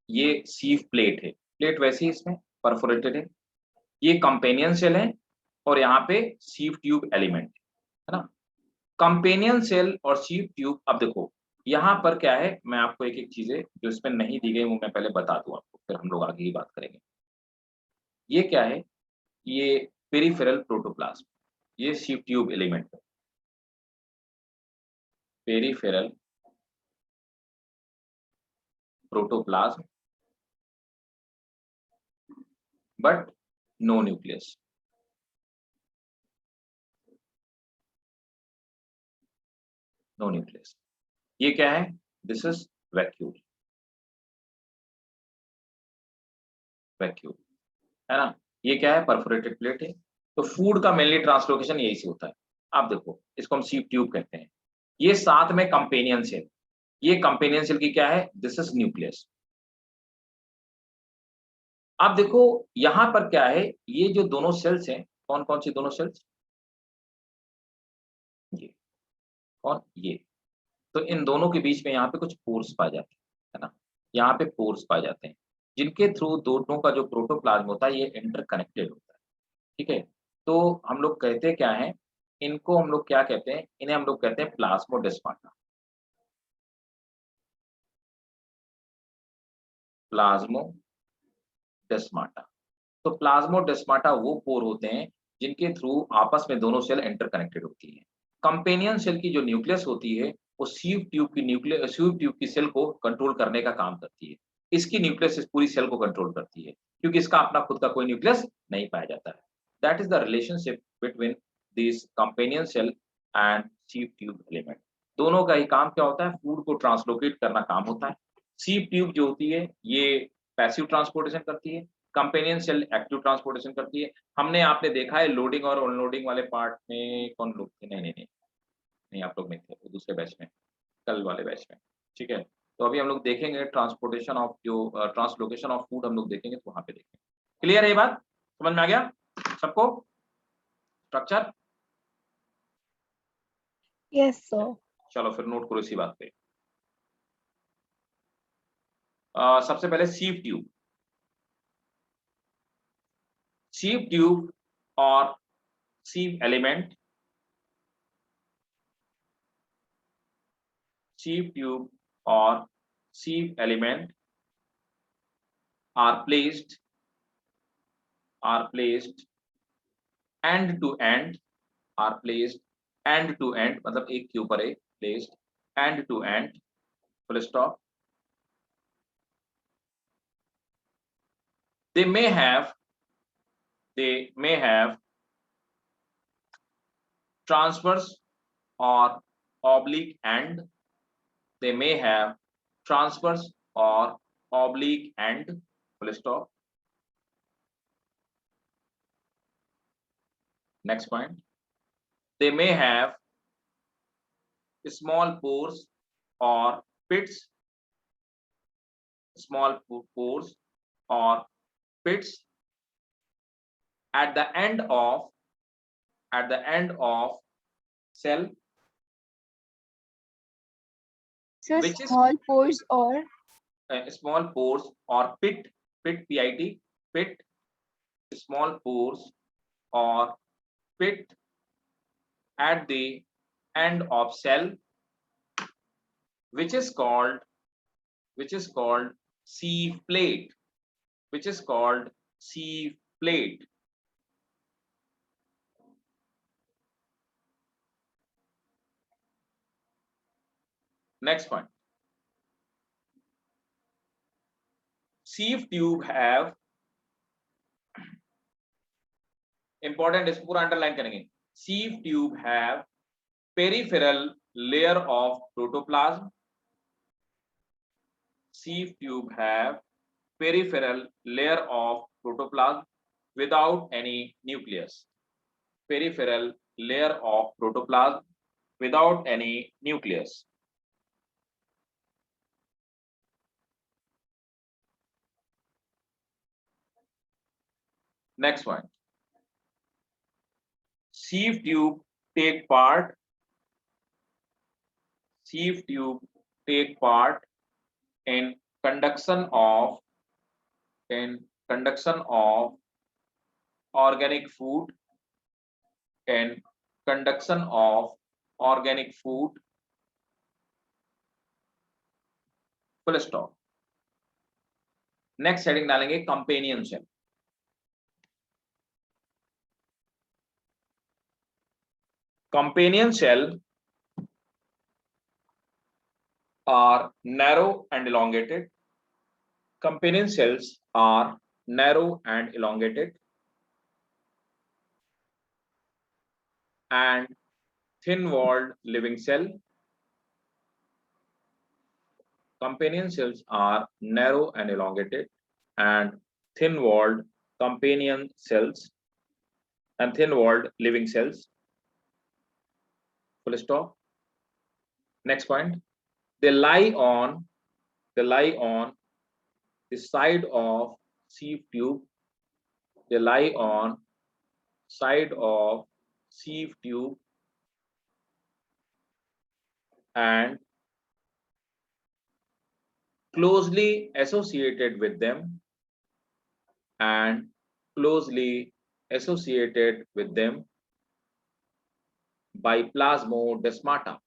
Speaker 1: ये सीव प्लेट है। प्लेट वैसे ही इसमें परफोरेटेड है। ये कंपेनियन सेल है और यहाँ पे सीव ट्यूब एलिमेंट है ना। कंपेनियन सेल और सीव ट्यूब, अब देखो यहाँ पर क्या है, मैं आपको एक एक चीजें जो इसमें नहीं दी गई वो मैं पहले बता दूं आपको, फिर हम लोग आगे ही बात करेंगे। ये क्या है? ये पेरिफेरल प्रोटोप्लाज्म, ये सीव ट्यूब एलिमेंट है। Peripheral protoplasm but no nucleus. No nucleus. ये क्या है? This is vacuole. Vacuole है ना? ये क्या है? परफोरेटेड प्लेट है। तो फूड का मेनली ट्रांसलोकेशन यही से होता है। आप देखो, इसको हम सीव ट्यूब कहते हैं। ये साथ में कंपेनियन सेल, ये कंपेनियन सेल की क्या है? This is nucleus. आप देखो यहां पर क्या है, ये जो दोनों सेल्स हैं, कौन कौन सी दोनों सेल्स? ये और ये। तो इन दोनों के बीच में यहाँ पे कुछ पोर्स पाए जाते हैं, है ना? यहाँ पे पोर्स पाए जाते हैं, जिनके थ्रू दोनों का जो प्रोटोप्लाज्म होता है ये इंटरकनेक्टेड होता है। ठीक है, तो हम लोग कहते क्या हैं, इनको हम लोग क्या कहते हैं? इन्हें हम लोग कहते हैं प्लाज्मोडेस्माटा। प्लाज्मोडेस्माटा। तो प्लाज्मोडेस्माटा वो पोर होते हैं जिनके थ्रू आपस में दोनों सेल इंटरकनेक्टेड होती है। कंपेनियन सेल की जो न्यूक्लियस होती है वो सीव ट्यूब की सेल को कंट्रोल करने का काम करती है। इसकी न्यूक्लियस इस पूरी सेल को कंट्रोल करती है, क्योंकि इसका अपना खुद का कोई न्यूक्लियस नहीं पाया जाता है। That is the relationship between this companion cell and sieve tube element. दोनों का ही काम क्या होता है? फूड को ट्रांसलोकेट करना काम होता है। सीव ट्यूब जो होती है ये पैसिव ट्रांसपोर्टेशन करती है, कंपेनियन सेल एक्टिव ट्रांसपोर्टेशन करती है। हमने आपने देखा है लोडिंग और अनलोडिंग वाले पार्ट में कौन लोग थे? नहीं आप लोग नहीं थे, वो दूसरे बैच में, कल वाले बैच में। ठीक है, तो अभी हम लोग देखेंगे ट्रांसपोर्टेशन ऑफ जो ट्रांसलोकेशन ऑफ फूड हम लोग देखेंगे, तो वहां पे देखेंगे। क्लियर है ये बात? समझ में आ गया सबको स्ट्रक्चर?
Speaker 2: Yes, sir.
Speaker 1: चलो फिर नोट करो इसी बात पे। सबसे पहले सीव ट्यूब। सीव ट्यूब और सीव element, sieve tube or sieve element are placed end to end, are placed end to end, मतलब एक के ऊपर एक, placed end to end, full stop. They may have transverse or oblique end. They may have transverse or oblique end, full stop. Next point. They may have small pores or pits, small pores or pits at the end of cell,
Speaker 2: So
Speaker 1: which is
Speaker 2: small pores or
Speaker 1: small pores or pit pit, small pores or pit at the end of cell, which is called sieve plate, Next one. Sieve tube have important, इसको पूरा underline करेंगे। Sieve tube have peripheral layer of protoplasm. Sieve tube have peripheral layer of protoplasm without any nucleus. Peripheral layer of protoplasm without any nucleus. Next one. Sieve tube take part in conduction of organic food, full stop. Next heading डालेंगे companion cell. Companion cell are narrow and elongated. companion cells are narrow and elongated, and thin-walled living cell. Companion cells are narrow and elongated, and thin-walled companion cells and thin-walled living cells. Full stop. Next point. They lie on the side of sieve tube. They lie on side of sieve tube and closely associated with them by plasmodesmata.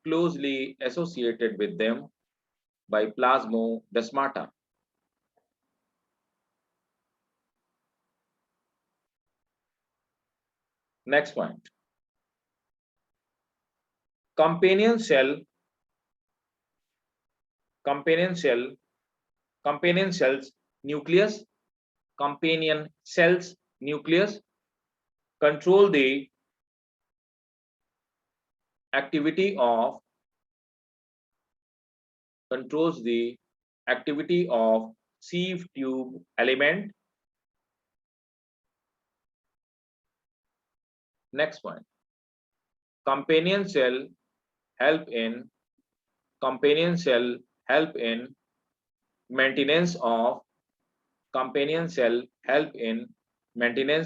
Speaker 1: Closely associated with them by plasmodesmata. Next point. Companion cells nucleus control the activity of sieve tube element. Next point. Companion cell help in maintenance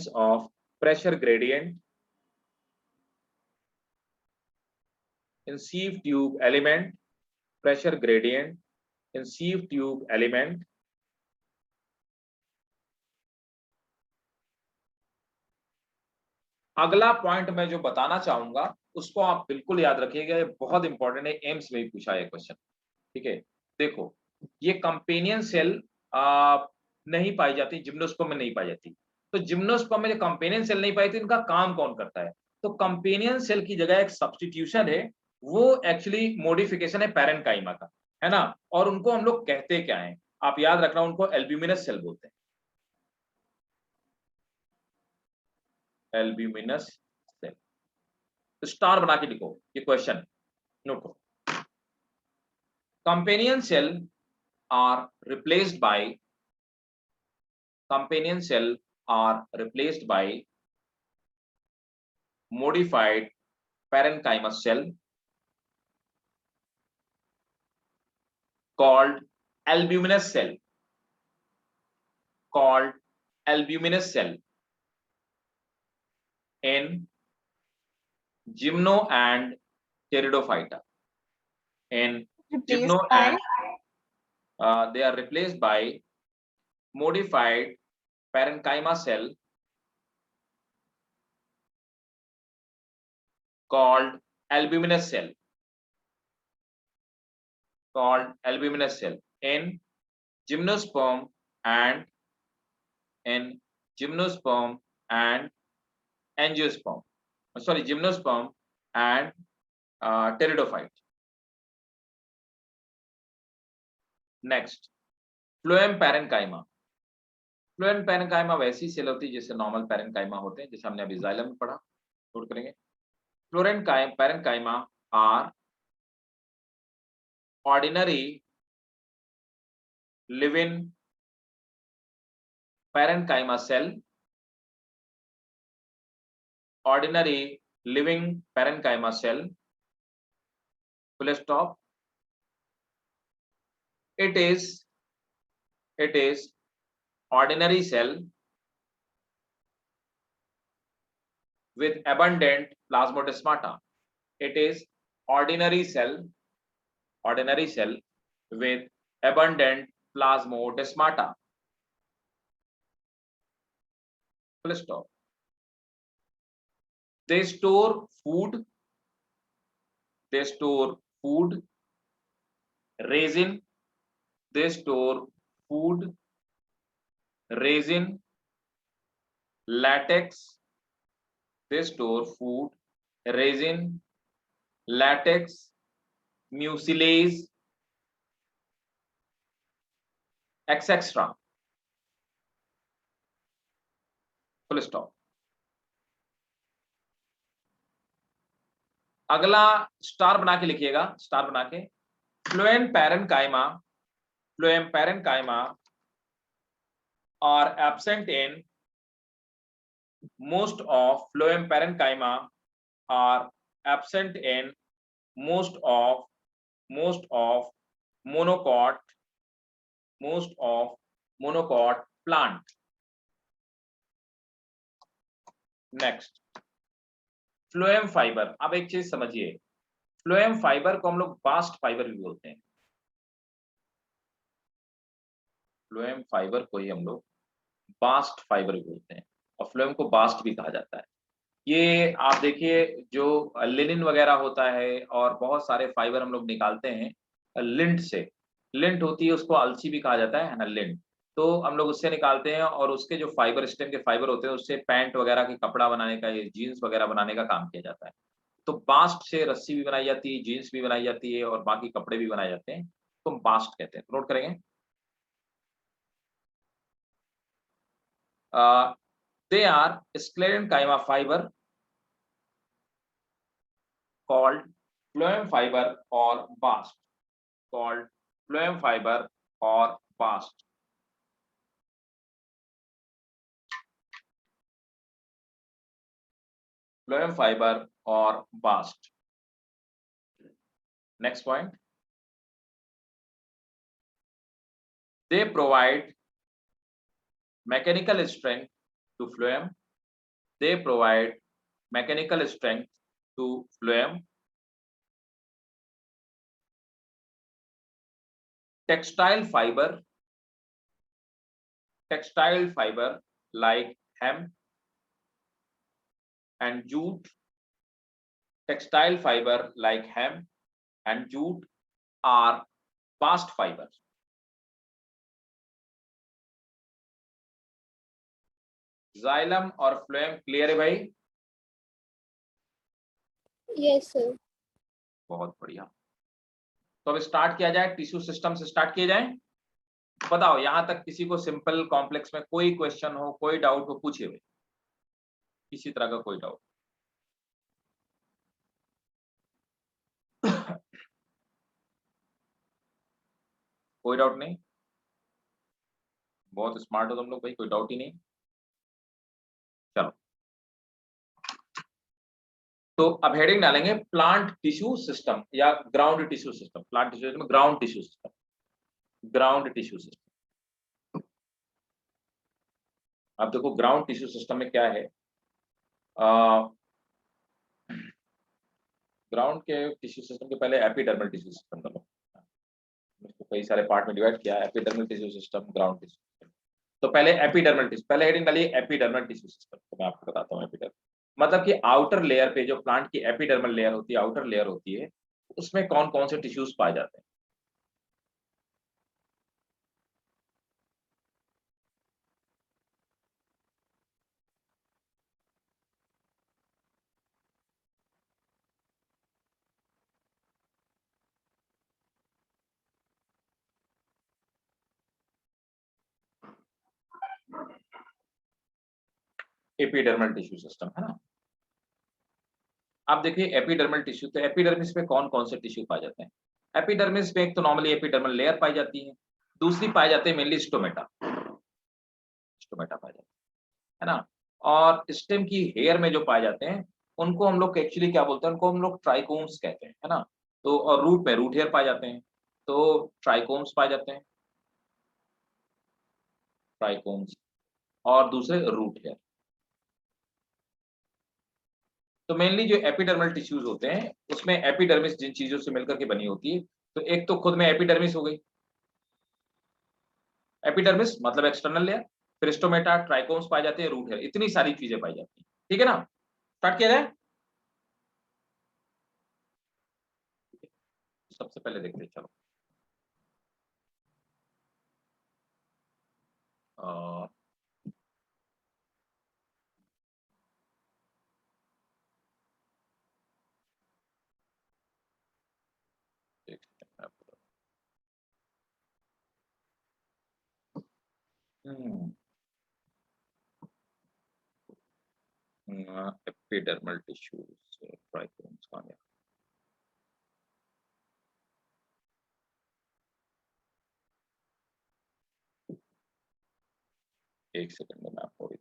Speaker 1: of pressure gradient in sieve tube element. Pressure gradient in sieve tube element. अगला point मैं जो बताना चाहूंगा उसको आप बिल्कुल याद रखिएगा, ये बहुत इंपॉर्टेंट है, एम्स में भी पूछा है क्वेश्चन। ठीक है, देखो ये कंपेनियन सेल नहीं पाई जाती, जिम्नोस्पर्म में नहीं पाई जाती। तो जिम्नोस्पर्म में जो कंपेनियन सेल नहीं पाई थी, इनका काम कौन करता है? तो कंपेनियन सेल की जगह एक सब्स्टिट्यूशन है, वो एक्चुअली मॉडिफिकेशन है पैरेन्काइमा का, है ना। और उनको हम लोग कहते क्या है, आप याद रखना, उनको एल्ब्यूमिनस सेल बोलते हैं। एल्ब्यूमिनस सेल, स्टार बना के लिखो ये क्वेश्चन, नोट करो। Companion cell are replaced by modified parenchymal cell called albuminous cell, in gymno and pteridophyta. In gymno and they are replaced by modified parenchyma cell called albuminous cell, in gymnosperm and angiosperm, sorry, gymnosperm and pteridophyte. Next, phloem parenchyma. Phloem parenchyma वैसी cell होती है जैसे normal parenchyma होते हैं, जैसे हमने अभी xylem में पढ़ा, नोट करेंगे। Phloem parenchyma are ordinary living parenchyma cell, full stop. It is ordinary cell with abundant plasmodesmata. It is ordinary cell with abundant plasmodesmata. Full stop. They store food, resin. They store food, resin, latex. They store food, resin, latex, mucilage, etcetera, full stop. अगला star बना के लिखिएगा, star बना के, phloem parenchyma, phloem parenchyma are absent in most of phloem parenchyma are absent in most of monocot plant. Next, phloem fibre. अब एक चीज समझिए, फ्लोएम फाइबर को हम लोग बास्ट फाइबर भी बोलते हैं। फ्लोएम फाइबर को ही हम लोग बास्ट फाइबर भी बोलते हैं और फ्लोएम को बास्ट भी कहा जाता है। ये आप देखिए, जो लिनिन वगैरह होता है और बहुत सारे फाइबर हम लोग निकालते हैं लिंट से, लिंट होती है, उसको अलसी भी कहा जाता है ना, लिंट, तो हम लोग उससे निकालते हैं और उसके जो फाइबर, स्टेम के फाइबर होते हैं, उससे पैंट वगैरह के कपड़ा बनाने का, ये जीन्स वगैरह बनाने का काम किया जाता है। तो बास्ट से रस्सी भी बनाई जाती है, जीन्स भी बनाई जाती है और बाकी कपड़े भी बनाए जाते हैं, तो बास्ट कहते हैं। नोट करेंगे, they are sclerenchyma fiber called phloem fiber or bast, called phloem fiber or bast. Phloem fiber or bast. Next point, they provide mechanical strength to phloem. They provide mechanical strength to phloem. Textile fiber like hemp and jute, textile fiber like hemp and jute are bast fibers. Xylem और phloem clear है भाई?
Speaker 2: Yes, sir.
Speaker 1: बहुत बढ़िया। तो अब start किया जाए, tissue system से स्टार्ट किया जाए। बताओ, यहां तक किसी को सिंपल कॉम्प्लेक्स में कोई क्वेश्चन हो, कोई डाउट हो, पूछिए भाई, किसी तरह का कोई डाउट? कोई डाउट नहीं? बहुत स्मार्ट हो तुम लोग भाई, कोई डाउट ही नहीं। चलो, तो अब हेडिंग डालेंगे प्लांट टिश्यू सिस्टम या ground tissue system. Plant tissue system, ground tissue system, ground tissue system. अब देखो ग्राउंड टिश्यू सिस्टम में क्या है, ग्राउंड के टिश्यू सिस्टम के पहले एपिडर्मल टिश्यू सिस्टम डालो, इसको कई सारे पार्ट में डिवाइड किया है, epidermal tissue system, ground tissue system. तो पहले एपिडर्मल टिश्यू, पहले हेडिंग डालिए एपिडर्मल टिश्यू सिस्टम। तो मैं आपको बताता हूँ, एपिडर्मल मतलब कि आउटर लेयर पे, जो प्लांट की एपिडर्मल लेयर होती है, आउटर लेयर होती है, उसमें कौन कौन से टिश्यूज पाए जाते हैं। एपिडर्मल टिश्यू सिस्टम है ना। अब देखिए एपिडर्मल टिश्यू, तो एपिडर्मिस में कौन कौन से टिश्यू पाए जाते हैं। एपिडर्मिस में एक तो नॉर्मली एपिडर्मल लेयर पाई जाती है, दूसरी पाए जाते हैं मेनली स्टोमेटा, स्टोमेटा पाए जाते हैं, है ना। और स्टेम की हेयर में जो पाए जाते हैं, उनको हम लोग एक्चुअली क्या बोलते हैं, उनको हम लोग ट्राइकोम्स कहते हैं, है ना। तो और रूट में रूट हेयर पाए जाते हैं, तो ट्राइकोम्स पाए जाते हैं, ट्राइकोम्स, और दूसरे रूट हेयर। तो मेनली जो एपिडर्मल टिश्यूज होते हैं, उसमें एपिडर्मिस जिन चीजों से मिलकर के बनी होती है, तो एक तो खुद में एपिडर्मिस हो गई, एपिडर्मिस मतलब एक्सटर्नल लेयर, फिर स्टोमेटा, ट्राइकोम्स पाए जाते हैं, रूट हेयर, इतनी सारी चीजें पाई जाती हैं। ठीक है ना, स्टार्ट किया जाए। सबसे पहले देखते हैं, चलो एक सेकंड में आपको एपिडर्मल टिश्यूज ट्राइकोम्स कहाँ गया? एक सेकंड में मैं आपको भी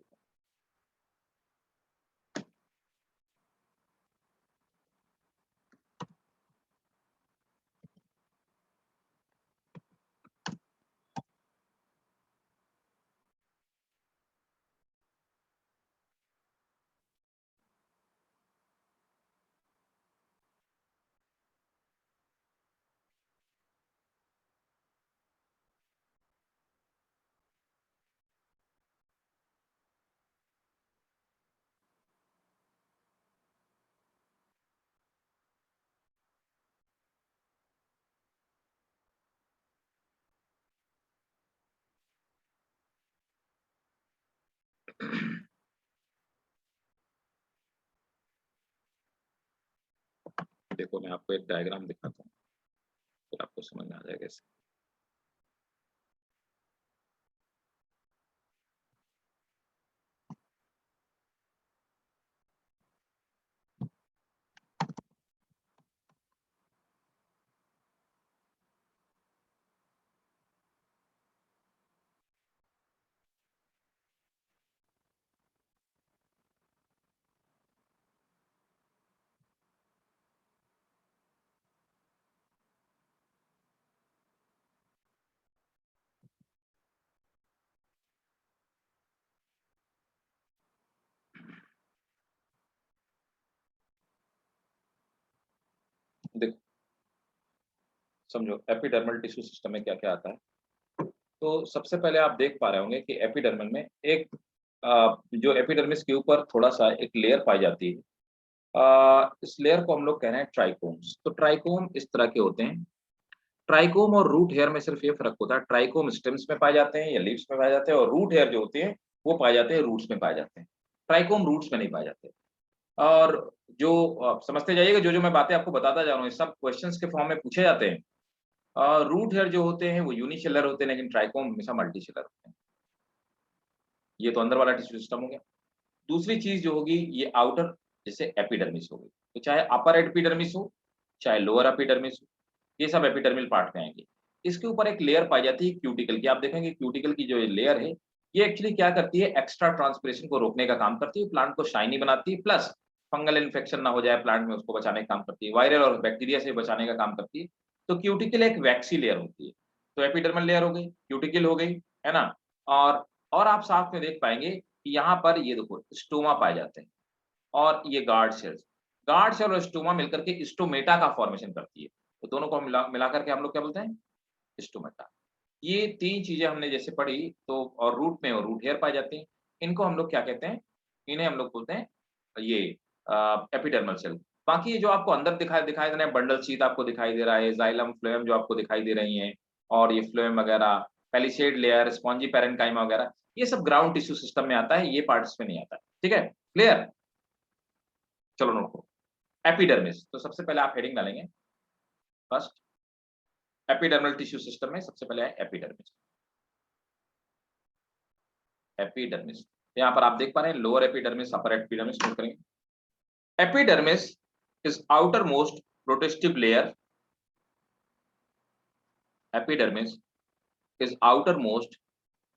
Speaker 1: देखो, मैं आपको एक डायग्राम दिखाता हूँ, फिर आपको समझ में आ जाएगा इससे। देखो, समझो एपिडर्मल टिश्यू सिस्टम में क्या क्या आता है। तो सबसे पहले आप देख पा रहे होंगे कि एपिडर्मल में एक जो एपिडर्मिस के ऊपर थोड़ा सा एक लेयर पाई जाती है। इस लेयर को हम लोग कह रहे हैं ट्राइकोम्स। तो ट्राइकोम इस तरह के होते हैं। ट्राइकोम और रूट हेयर में सिर्फ ये फर्क होता है, ट्राइकोम स्टेम्स में पाए जाते हैं या लीव्स में पाए जाते हैं, और रूट हेयर जो होते हैं वो पाए जाते हैं रूट्स में पाए जाते हैं। ट्राइकोम रूट्स में नहीं पाए जाते। और जो समझते जाइएगा, जो जो मैं बातें आपको बताता जा रहा हूँ, सब क्वेश्चंस के फॉर्म में पूछे जाते हैं। रूट हेयर जो होते हैं वो यूनिसेलर होते हैं, लेकिन ट्राइकोम हमेशा मल्टीसेलर होते हैं। ये तो अंदर वाला टिश्यू सिस्टम हो गया। दूसरी चीज जो होगी ये आउटर, जैसे एपिडर्मिस हो गई। तो चाहे अपर एपिडर्मिस हो चाहे लोअर एपिडर्मिस हो, ये सब एपिडर्मिल पार्ट में आएंगे। इसके ऊपर एक लेयर पाई जाती है क्यूटिकल की। आप देखेंगे क्यूटिकल की जो ये लेयर है, ये एक्चुअली क्या करती है, एक्स्ट्रा ट्रांसपिरेशन को रोकने का काम करती है, प्लांट को शाइनी बनाती है, प्लस फंगल इन्फेक्शन ना हो जाए प्लांट में उसको बचाने का काम करती है, वायरल और बैक्टीरिया से बचाने का काम करती है। तो क्यूटिकल एक वैक्सी लेयर होती है। तो एपिडर्मल लेयर हो गई, क्यूटिकल हो गई, है ना। और आप साथ में देख पाएंगे कि यहाँ पर ये देखो स्टोमा पाए जाते हैं, और ये गार्ड सेल और स्टोमा मिलकर के स्टोमेटा का फॉर्मेशन करती है। तो दोनों को मिला करके हम लोग क्या बोलते हैं, स्टोमेटा। ये तीन चीजें हमने जैसे पढ़ी, तो और रूट में और रूट हेयर पाए जाते हैं। इनको हम लोग क्या कहते हैं, इन्हें हम लोग बोलते हैं ये एपिडर्मल सेल। बाकी ये जो आपको अंदर दिखाई दिखाई दे रहे हैं, बंडल शीथ आपको दिखाई दे रहा है, जाइलम फ्लोएम जो आपको दिखाई दे रही हैं, और ये फ्लोएम वगैरह, पेलिसेड लेयर, स्पॉन्जी पैरेन्काइमा वगैरह, ये सब ग्राउंड टिश्यू सिस्टम में आता है, ये पार्ट इसमें नहीं आता है। ठीक है, क्लियर। चलो नोट करो एपिडर्मिस। तो सबसे पहले आप हेडिंग डालेंगे फर्स्ट, एपिडर्मल टिश्यू सिस्टम में सबसे पहले है एपिडर्मिस। एपिडर्मिस यहाँ पर आप देख पा रहे हैं, lower epidermis, upper epidermis. Note करेंगे, epidermis is outermost protective layer. Epidermis is outermost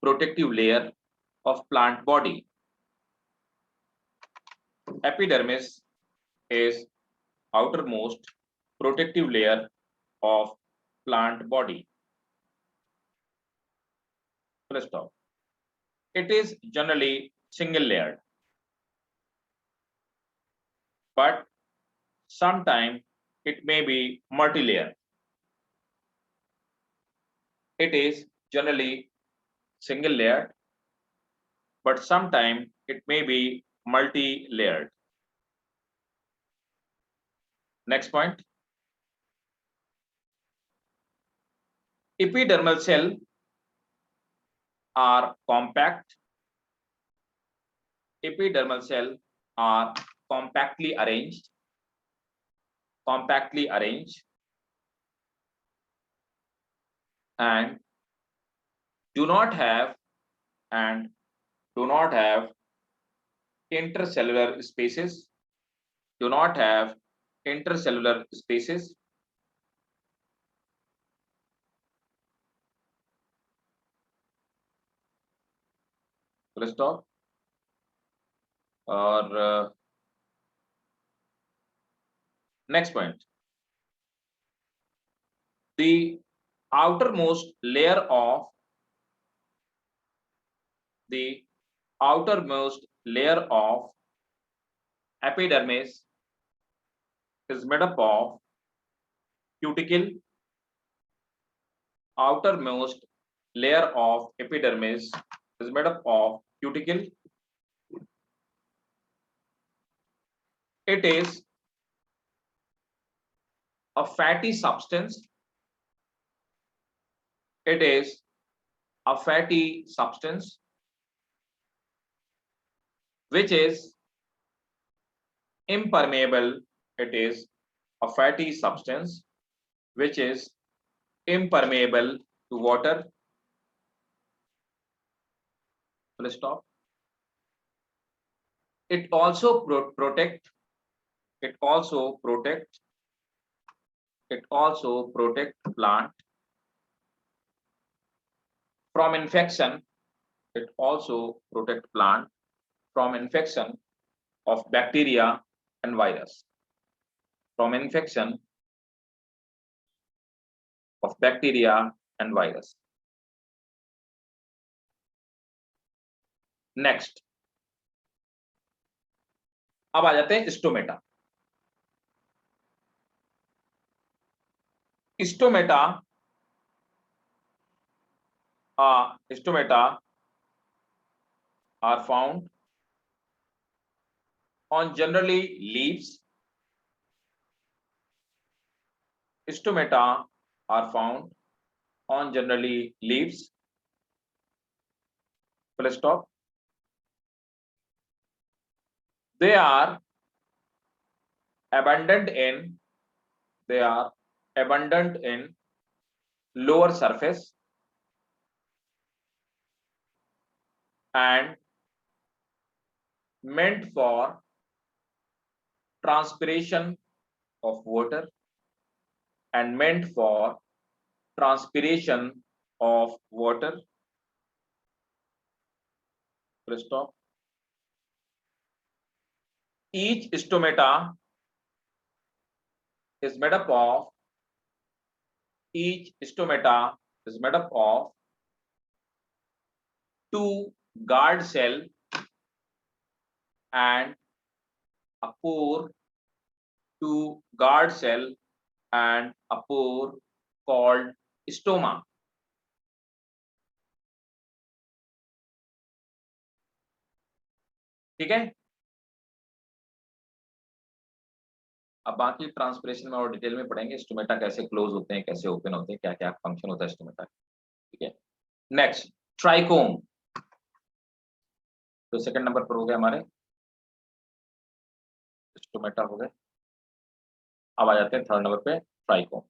Speaker 1: protective layer of plant body. Epidermis is outermost protective layer of plant body. Full stop. It is generally single layered, but sometimes it may be multi-layered. It is generally single layered, but sometimes it may be multi-layered. Next point. Epidermal cell are compact. Epidermal cell are compactly arranged and do not have and do not have intercellular spaces, do not have intercellular spaces, full stop. और next point, the outermost layer of epidermis is made up of cuticle. Outermost layer of epidermis is made up of cuticle. It is a fatty substance. It is a fatty substance which is impermeable. It is a fatty substance which is impermeable to water. Full stop. It also protect plant from infection. It also protect plant from infection of bacteria and virus. From infection of bacteria and virus. Next, अब आ जाते हैं stomata. Stomata are found on generally leaves. Stomata are found on generally leaves. Full stop. They are abundant in lower surface and meant for transpiration of water and meant for transpiration of water. Full stop. Each stomata is made up of two guard cell and a pore, two guard cell and a pore called stoma. ठीक है. अब बाकी transpiration में और detail में पढ़ेंगे stomata कैसे close होते हैं, कैसे ओपन होते हैं, क्या क्या फंक्शन होता है स्टोमेटा. ठीक है. Next, trichome. तो सेकंड नंबर पर हो गए हमारे स्टोमेटा हो गए. अब आ जाते हैं थर्ड नंबर पे ट्राइकोम.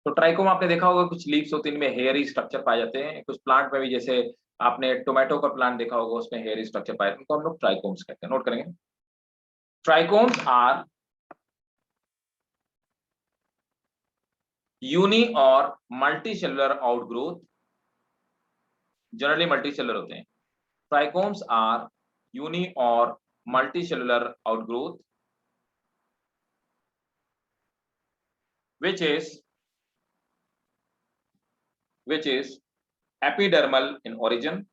Speaker 1: तो ट्राइकोम आपने देखा होगा कुछ लीव्स होती हैं, इनमें हेयरी स्ट्रक्चर पाए जाते हैं. कुछ प्लांट में भी, जैसे आपने टोमेटो का प्लांट देखा होगा, उसमें हेयरी स्ट्रक्चर पाए जाते हैं, तो हम लोग ट्राइकोम्स कहते हैं. नोट करेंगे. Trichomes are uni or multicellular outgrowth. Generally multicellular होते हैं. Trichomes are uni or multicellular outgrowth, which is epidermal in origin.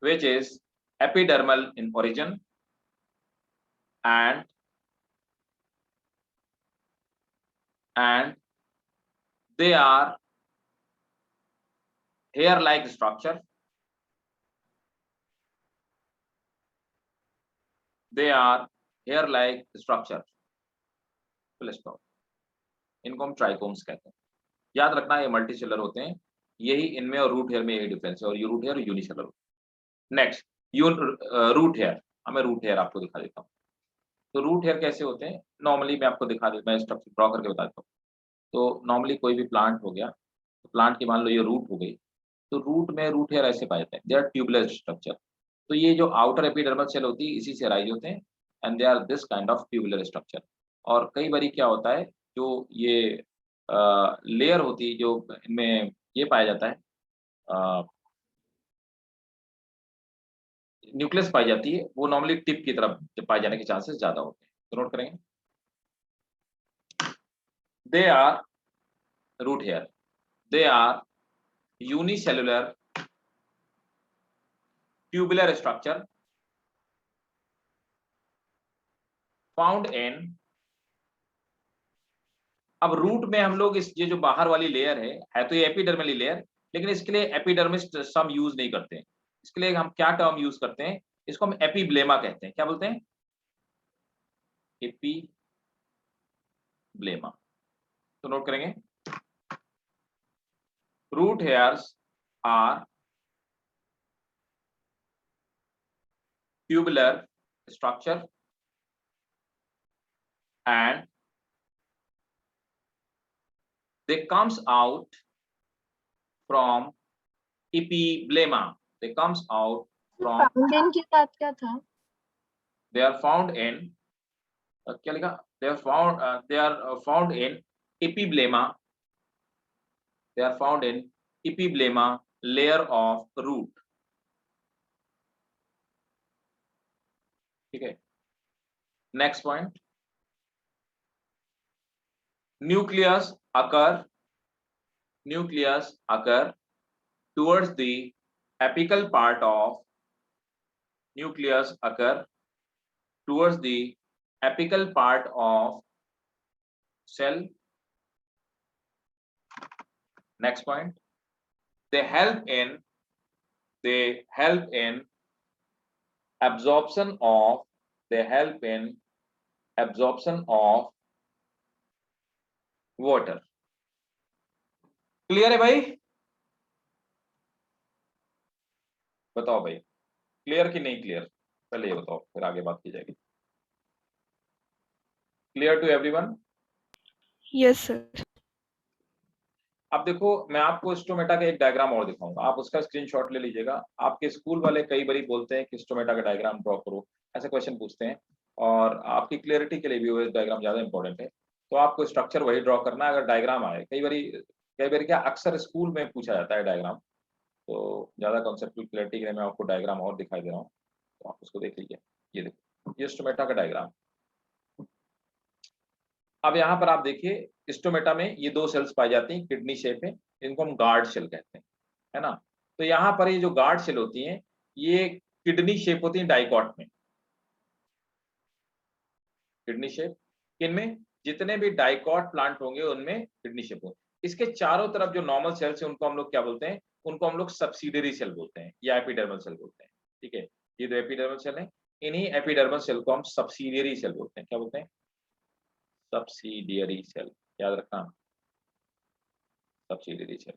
Speaker 1: Which is epidermal in origin and they are hair-like structure. They are hair-like structure. Full stop. इनको हम trichomes कहते हैं. याद रखना ये multicellular होते हैं, यही इनमें और रूट हेयर में यही डिफरेंस है, और ये root hair unicellular. Next, root hair. मैं रूट हेयर आपको दिखा देता हूँ. तो रूट हेयर कैसे होते हैं नॉर्मली मैं आपको दिखा देता हूँ, मैं स्ट्रक्चर ड्रॉ करके बता देता हूँ. तो नॉर्मली कोई भी प्लांट हो गया, तो प्लांट की मान लो ये रूट हो गई, तो रूट में रूट हेयर ऐसे पाए जाते हैं, दे आर ट्यूबुलर स्ट्रक्चर। तो ये जो आउटर एपिडर्मल सेल होती है इसी से राइज होते हैं, and they are this kind of tubular structure. और कई बारी क्या होता है, जो ये लेयर होती है जो इनमें ये पाया जाता है, न्यूक्लियस पाई जाती है, वो नॉर्मली टिप की तरफ पाए जाने के चांसेस ज्यादा होते हैं। तो नोट करेंगे, they are root hair, they are unicellular tubular structure found in। अब रूट में हम लोग इस ये जो बाहर वाली लेयर है तो ये एपिडर्मल लेयर, लेकिन इसके लिए एपिडर्मिस सम यूज नहीं करते हैं। इसके लिए हम क्या टर्म यूज करते हैं, इसको हम एपीब्लेमा कहते हैं। क्या बोलते हैं? एपीब्लेमा। तो नोट करेंगे, root hairs are tubular structure and they comes out from epiblema, they comes out from,
Speaker 2: found in के साथ क्या था?
Speaker 1: they are found in क्या लिखा, they are found in epiblema, they are found in epiblema layer of root। ठीक है, next point, nucleus occur towards the apical part of, nucleus occur towards the apical part of cell। next point, they help in absorption of water। Clear है भाई? बताओ भाई, clear कि नहीं clear? पहले ये बताओ, फिर आगे बात की जाएगी। Clear to everyone?
Speaker 4: Yes sir.
Speaker 1: अब देखो, मैं आपको स्टोमेटा का एक डायग्राम और दिखाऊंगा, आप उसका स्क्रीनशॉट ले लीजिएगा। आपके स्कूल वाले कई बारी बोलते हैं कि स्टोमेटा का डायग्राम ड्रॉ करो, ऐसे क्वेश्चन पूछते हैं, और आपकी क्लियरिटी के लिए भी वो डायग्राम ज्यादा इंपॉर्टेंट है। तो आपको स्ट्रक्चर वही ड्रॉ करना है। अगर डायग्राम आए, कई बारी क्या अक्सर स्कूल में पूछा जाता है डायग्राम, तो ज्यादा कॉन्सेप्चुअल क्लियरिटी के लिए मैं आपको डायग्राम और दिखाई दे रहा हूँ, तो आप उसको देख लीजिए। ये देखो, ये स्टोमेटा का डायग्राम। अब यहाँ पर आप देखिए, स्टोमेटा में ये दो सेल्स पाई जाती हैं, किडनी शेप है, इनको हम गार्ड सेल कहते हैं, है ना। तो यहाँ पर ये जो गार्ड सेल होती हैं, ये किडनी शेप होती है डाइकॉट में। किडनी शेप किनमें? जितने भी डाइकॉट प्लांट होंगे उनमें किडनी शेप होगी। इसके चारों तरफ जो नॉर्मल सेल्स हैं उनको हम लोग क्या बोलते हैं? उनको हम लोग सब्सिडियरी सेल बोलते हैं या एपिडर्मल सेल बोलते हैं। ठीक है, ये दो एपिडर्मल सेल है, इन्हीं एपिडर्मल सेल को हम सब्सिडियरी सेल बोलते हैं। क्या बोलते हैं? सब्सिडियरी सेल, याद रखना, सब्सिडियरी सेल।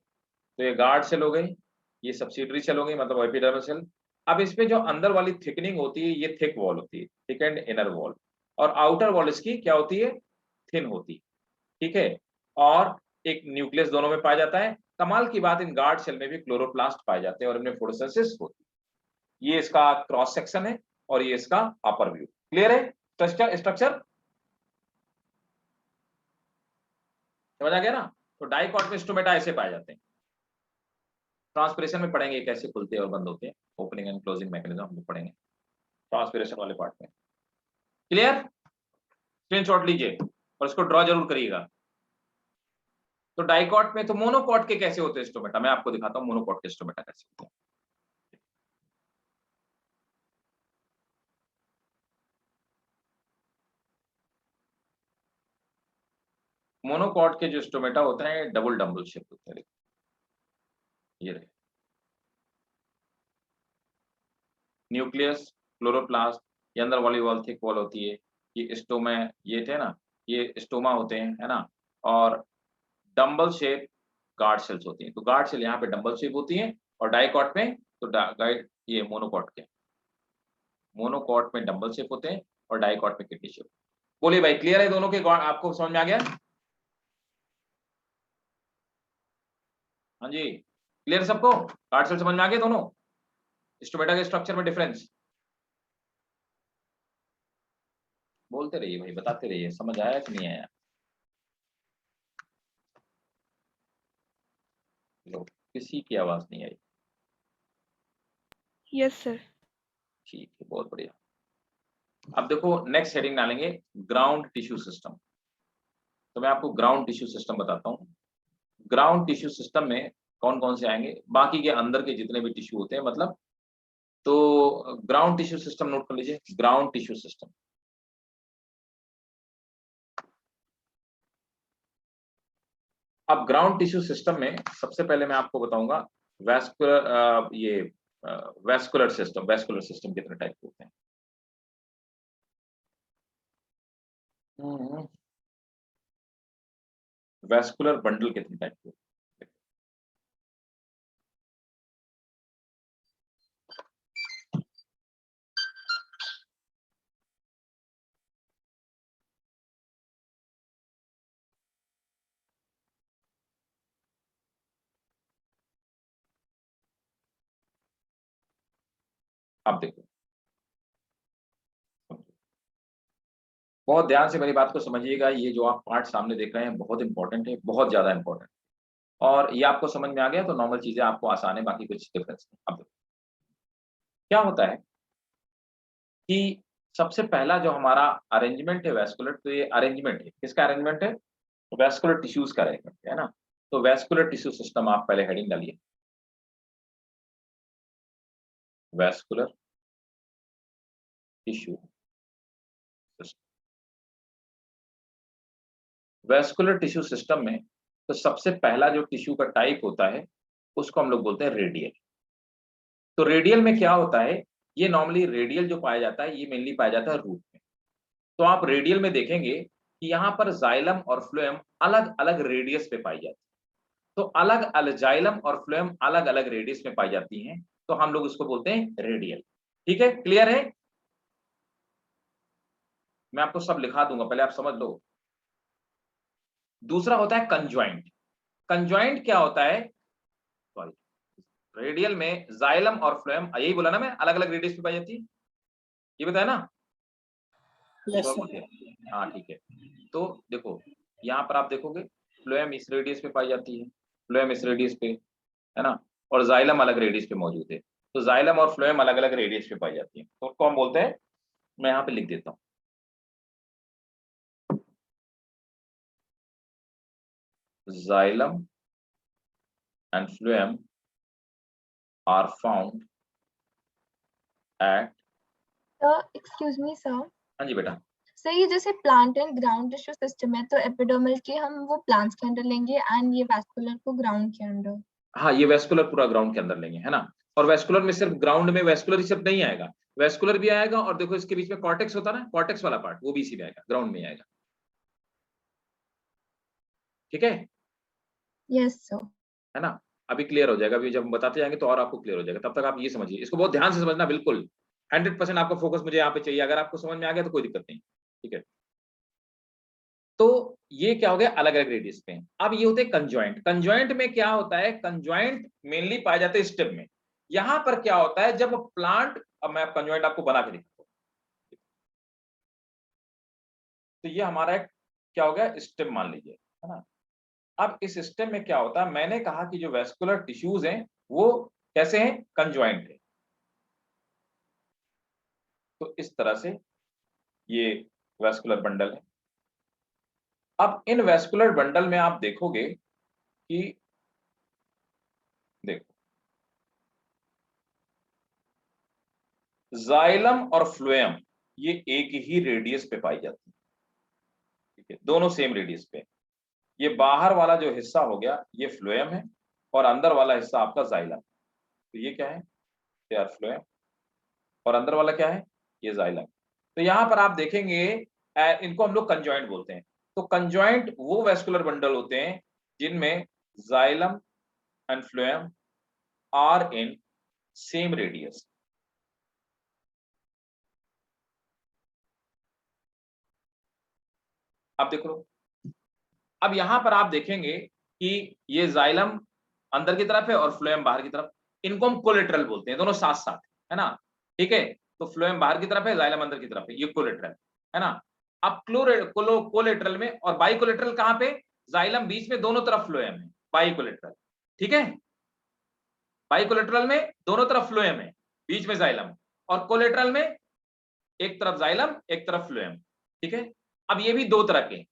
Speaker 1: तो ये गार्ड सेल हो गई, ये सब्सिडियरी सेल हो गई, मतलब एपिडर्मल सेल। अब इसमें जो अंदर वाली थिकनिंग होती है, ये थिक वॉल होती है, थिक एंड इनर वॉल, और आउटर वॉल इसकी क्या होती है? थिन होती है। ठीक है, और एक न्यूक्लियस दोनों में पाया जाता है। कमाल की बात, इन गार्ड सेल में भी क्लोरोप्लास्ट पाए जाते हैं और इनमें फोटोसिंथेसिस होती है। ये इसका क्रॉस सेक्शन है और ये इसका अपर व्यू। क्लियर है स्ट्रक्चर? समझ आ गया ना? तो डाइकॉट में स्टोमेटा ऐसे पाए जाते हैं। ट्रांसपिरेशन में पढ़ेंगे कैसे खुलते हैं और बंद होते हैं, ओपनिंग एंड क्लोजिंग मैकेनिज्म हम लोग पढ़ेंगे ट्रांसपिरेशन वाले पार्ट में। क्लियर? स्क्रीनशॉट लीजिए और इसको ड्रॉ जरूर करिएगा। तो डाइकॉट में, तो मोनोकॉट के कैसे होते हैं स्टोमेटा, मैं आपको दिखाता हूं मोनोकॉट के स्टोमेटा कैसे होते हैं। मोनोकॉट के जो स्टोमेटा होते हैं डबल डम्बल शेप होते हैं। ये रहे न्यूक्लियस, क्लोरोप्लास्ट, ये अंदर वाली वॉल थिक वॉल होती है, ये स्टोमा, ये थे ना, ये स्टोमा होते हैं, है ना। और डम्बल शेप गार्ड सेल्स होती हैं। तो गार्ड सेल यहाँ पे डम्बल शेप होती हैं, और डाइकॉट में तो ये मोनोकॉट में डम्बल शेप होते हैं और डाइकॉट में किडनी शेप। बोलिए भाई, क्लियर है दोनों के? आपको समझ में आ गया? हाँ जी, क्लियर सबको? कार्ड सेल समझ में आ गए दोनों? स्टोमेटा के स्ट्रक्चर में डिफरेंस बोलते रहिए भाई, बताते रहिए, समझ आया कि नहीं आया? लो, किसी की आवाज नहीं आई।
Speaker 4: Yes, sir.
Speaker 1: ठीक है, बहुत बढ़िया। अब देखो नेक्स्ट हेडिंग डालेंगे ग्राउंड टिश्यू सिस्टम। तो मैं आपको ग्राउंड टिश्यू सिस्टम बताता हूँ। ग्राउंड टिश्यू सिस्टम में कौन कौन से आएंगे, बाकी के अंदर के जितने भी टिश्यू होते हैं मतलब, तो ग्राउंड टिश्यू सिस्टम नोट कर लीजिए, ग्राउंड टिश्यू सिस्टम। अब ग्राउंड टिश्यू सिस्टम में सबसे पहले मैं आपको बताऊंगा वैस्कुलर, ये वैस्कुलर सिस्टम कितने टाइप के होते हैं। वैस्कुलर बंडल कितने टाइप के होते हैं? अब देखो, बहुत ध्यान से मेरी बात को समझिएगा, ये जो आप पार्ट सामने देख रहे हैं बहुत इंपॉर्टेंट है, बहुत ज्यादा इंपॉर्टेंट। और ये आपको समझ में आ गया तो नॉर्मल चीजें आपको आसान है, बाकी कुछ डिफरेंस नहीं। अब देखो क्या होता है कि सबसे पहला जो हमारा अरेंजमेंट है वैस्कुलर, तो ये अरेंजमेंट है, किसका अरेंजमेंट है? वैस्कुलर टिश्यूज का अरेंजमेंट है ना। तो वैस्कुलर टिश्यू सिस्टम आप पहले हेडिंग डालिए, vascular tissue system. Vascular tissue system में तो सबसे पहला जो टिश्यू का टाइप होता है उसको हम लोग बोलते हैं रेडियल। तो रेडियल में क्या होता है, ये नॉर्मली रेडियल जो पाया जाता है ये मेनली पाया जाता है रूट में। तो आप रेडियल में देखेंगे कि यहाँ पर जाइलम और फ्लोएम अलग अलग रेडियस पे पाई जाती है। तो अलग अलग जाइलम और फ्लोएम अलग अलग रेडियस में पाई जाती हैं, तो हम लोग उसको बोलते हैं रेडियल। ठीक है, क्लियर है? मैं आपको सब लिखा दूंगा, पहले आप समझ लो। दूसरा होता है कंजॉइंट। कंजॉइंट क्या होता है? सॉरी, रेडियल में जाइलम और फ्लोएम, यही बोला ना मैं, अलग अलग रेडियस पे पाई जाती है, ये बताया ना?
Speaker 3: Yes, sir.
Speaker 1: हाँ ठीक है। तो देखो यहाँ पर आप देखोगे फ्लोएम इस रेडियस पे पाई जाती है, फ्लोएम इस रेडियस पे, है ना, और जाइलम अलग रेडियस पे मौजूद है। तो जाइलम और फ्लोएम अलग अलग रेडियस पे पाई जाती है, तो उसको हम बोलते हैं, मैं यहाँ पे लिख देता हूँ, xylem and phloem are found at.
Speaker 2: Sir, excuse me, sir.
Speaker 1: हाँ जी बेटा।
Speaker 2: सर ये जैसे plant and ground tissue system है, तो एपिडर्मल के हम वो प्लांट्स के अंडर लेंगे एंड ये वैस्कुलर को ग्राउंड के अंडर।
Speaker 1: हाँ, ये वेस्कुलर पूरा ग्राउंड के अंदर लेंगे, है ना। और वेस्कुलर में सिर्फ ग्राउंड में वेस्कुलर ही सिर्फ नहीं आएगा, वेस्कुलर भी आएगा, और देखो इसके बीच में कॉर्टेक्स होता है ना, कॉर्टेक्स वाला पार्ट वो भी इसी में आएगा, ग्राउंड में आएगा। ठीक है,
Speaker 2: यस सर।
Speaker 1: है ना। अभी क्लियर हो जाएगा, अभी जब हम बताते जाएंगे तो और आपको क्लियर हो जाएगा, तब तक आप ये समझिए, इसको बहुत ध्यान से समझना, बिल्कुल 100% आपका फोकस मुझे यहाँ पे चाहिए। अगर आपको समझ में आ गया तो कोई दिक्कत नहीं। ठीक है, तो ये क्या हो गया, अलग अलग रेडियस पे। अब ये होते हैं कंजॉइंट। कंजॉइंट में क्या होता है, कंजॉइंट मेनली पाए जाते हैं स्टेम में। यहां पर क्या होता है, जब प्लांट, अब मैं कंजॉइंट आपको बना के दिखाता हूं। तो ये हमारा एक क्या हो गया, स्टेम मान लीजिए, है ना। अब इस स्टेम में क्या होता है, मैंने कहा कि जो वेस्कुलर टिश्यूज हैं वो कैसे हैं, कंजॉइंट है। तो इस तरह से ये वेस्कुलर बंडल है। अब इन वेस्कुलर बंडल में आप देखोगे कि, देखो जाइलम और फ्लोएम ये एक ही रेडियस पे पाई जाती है। ठीक है, दोनों सेम रेडियस पे। ये बाहर वाला जो हिस्सा हो गया ये फ्लोएम है, और अंदर वाला हिस्सा आपका जाइलम। तो ये क्या है, ये फ्लोएम, और अंदर वाला क्या है, ये जाइलम। तो यहां पर आप देखेंगे इनको हम लोग कंजॉइंट बोलते हैं। तो कंजॉइंट वो वेस्कुलर बंडल होते हैं जिनमें xylem and phloem are in same radius. अब देखो, अब यहां पर आप देखेंगे कि ये जाइलम अंदर की तरफ है और फ्लोएम बाहर की तरफ, इनको हम कोलेटरल बोलते हैं, दोनों साथ साथ है ना, ठीक है। तो फ्लोएम बाहर की तरफ है, जाइलम अंदर की तरफ है, ये कोलेटरल है ना। अब कोलेटरल में और बाई कोलेटरल कहां पे, जाइलम बीच में, दोनों तरफ फ्लोएम है, बाई कोलेटरल, ठीक है। बाई कोलेटरल में दोनों तरफ फ्लोएम है, बीच में जाइलम, और कोलेटरल में एक तरफ जाइलम एक तरफ फ्लोएम, ठीक है। अब ये भी दो तरह के,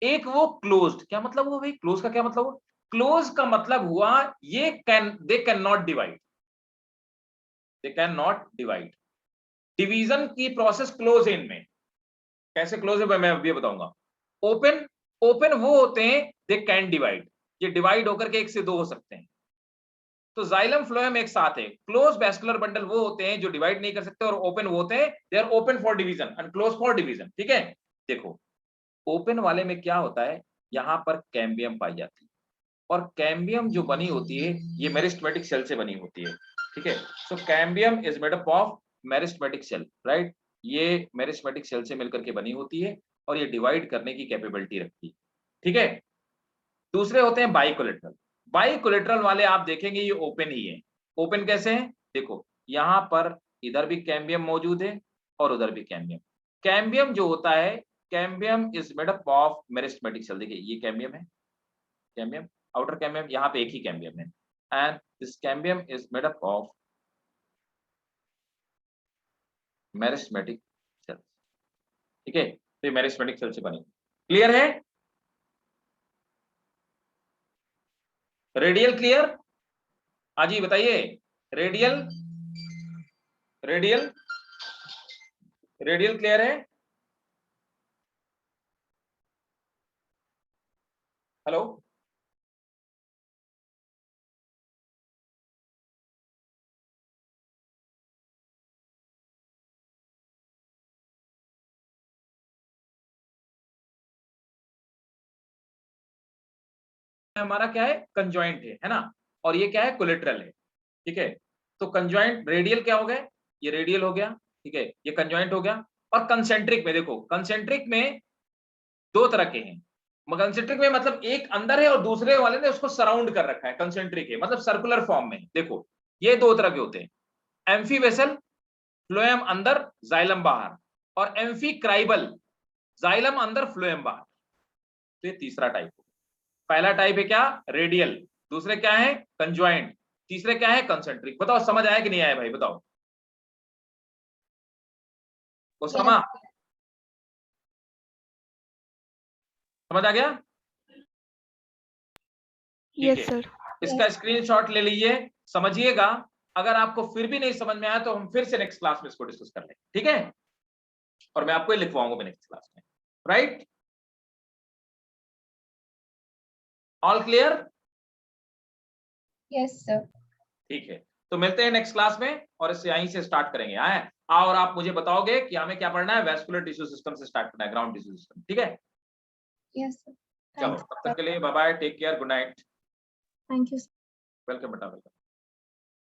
Speaker 1: एक वो क्लोज्ड, क्या मतलब हुआ भाई क्लोज का क्या मतलब हुआ, क्लोज का मतलब हुआ ये they can not divide, they can not divide, division की प्रोसेस क्लोज है इनमें। कैसे क्लोज है मैं अभी बताऊंगा। ओपन, ओपन वो होते हैं दे कैन डिवाइड, ये डिवाइड होकर के एक से दो हो सकते हैं। तो जाइलम फ्लोएम एक साथ है। क्लोज वैस्कुलर बंडल वो होते हैं जो डिवाइड नहीं कर सकते, और ओपन वो होते हैं they are open for division and close for division, ठीक है। देखो ओपन वाले में क्या होता है, यहां पर कैम्बियम पाई जाती है, और कैम्बियम जो बनी होती है ये मेरिस्टेमेटिक सेल से बनी होती है, ठीक है। So cambium is made up of meristematic cell, right. ये मेरिस्टेमेटिक सेल से मिलकर के बनी होती है और ये डिवाइड करने की कैपेबिलिटी रखती है, ठीक है। दूसरे होते हैं बाइकोलेटरल। बाइकोलेटरल वाले आप देखेंगे ये ओपन ही है। ओपन कैसे है, देखो यहां पर इधर भी कैम्बियम मौजूद है और उधर भी कैम्बियम। कैम्बियम जो होता है, cambium is made up of meristematic cell, देखिए ये कैम्बियम है, कैम्बियम आउटर कैम्बियम, यहाँ पे एक ही कैम्बियम है, and this cambium is made up of meristematic cell, ठीक है। तो ये मेरिस्टेमेटिक सेल से बनी, क्लियर है। रेडियल क्लियर, हाँ जी बताइए। रेडियल, रेडियल, रेडियल क्लियर है। हेलो, हमारा क्या है, कंजॉइंट है ना, और ये क्या है, कोलेटरल है, ठीक है। तो कंजॉइंट रेडियल क्या हो गया, ये रेडियल हो गया, ठीक है, ये कंजॉइंट हो गया। और कंसेंट्रिक में देखो, कंसेंट्रिक में दो तरह के हैं। कंसेंट्रिक में मतलब एक अंदर है और दूसरे वाले ने उसको सराउंड कर रखा है, कंसेंट्रिक है मतलब सर्कुलर फॉर्म में। देखो ये दो तरह के होते हैं, एम्फी वेसल, फ्लोएम अंदर जाइलम बाहर, और एम्फी क्राइबल, जाइलम अंदर फ्लोएम बाहर। तो ये तीसरा टाइप हो। पहला टाइप है क्या, रेडियल, दूसरे क्या है, कंजॉइंट, तीसरे क्या है, कंसेंट्रिक। बताओ समझ आया कि नहीं आया भाई, बताओ। उसामा समझ आ गया, ठीक
Speaker 4: यस
Speaker 1: है।
Speaker 4: सर।
Speaker 1: इसका स्क्रीनशॉट ले लीजिए, समझिएगा। अगर आपको फिर भी नहीं समझ में आया तो हम फिर से नेक्स्ट क्लास में इसको डिस्कस कर लेंगे, ठीक है। और मैं आपको लिखवाऊंगा नेक्स्ट क्लास में, right. All clear,
Speaker 2: yes sir.
Speaker 1: ठीक है। तो मिलते हैं नेक्स्ट क्लास में और इससे यहीं से स्टार्ट करेंगे। आए और आप मुझे बताओगे कि हमें क्या पढ़ना है, वैस्कुलर टिश्यू सिस्टम से स्टार्ट करना है, ग्राउंड टिश्यू सिस्टम, ठीक है।
Speaker 2: Yes sir.
Speaker 1: चलो तब तक के लिए bye bye, take care, good night,
Speaker 2: thank you.
Speaker 1: Welcome बेटा, वेलकम।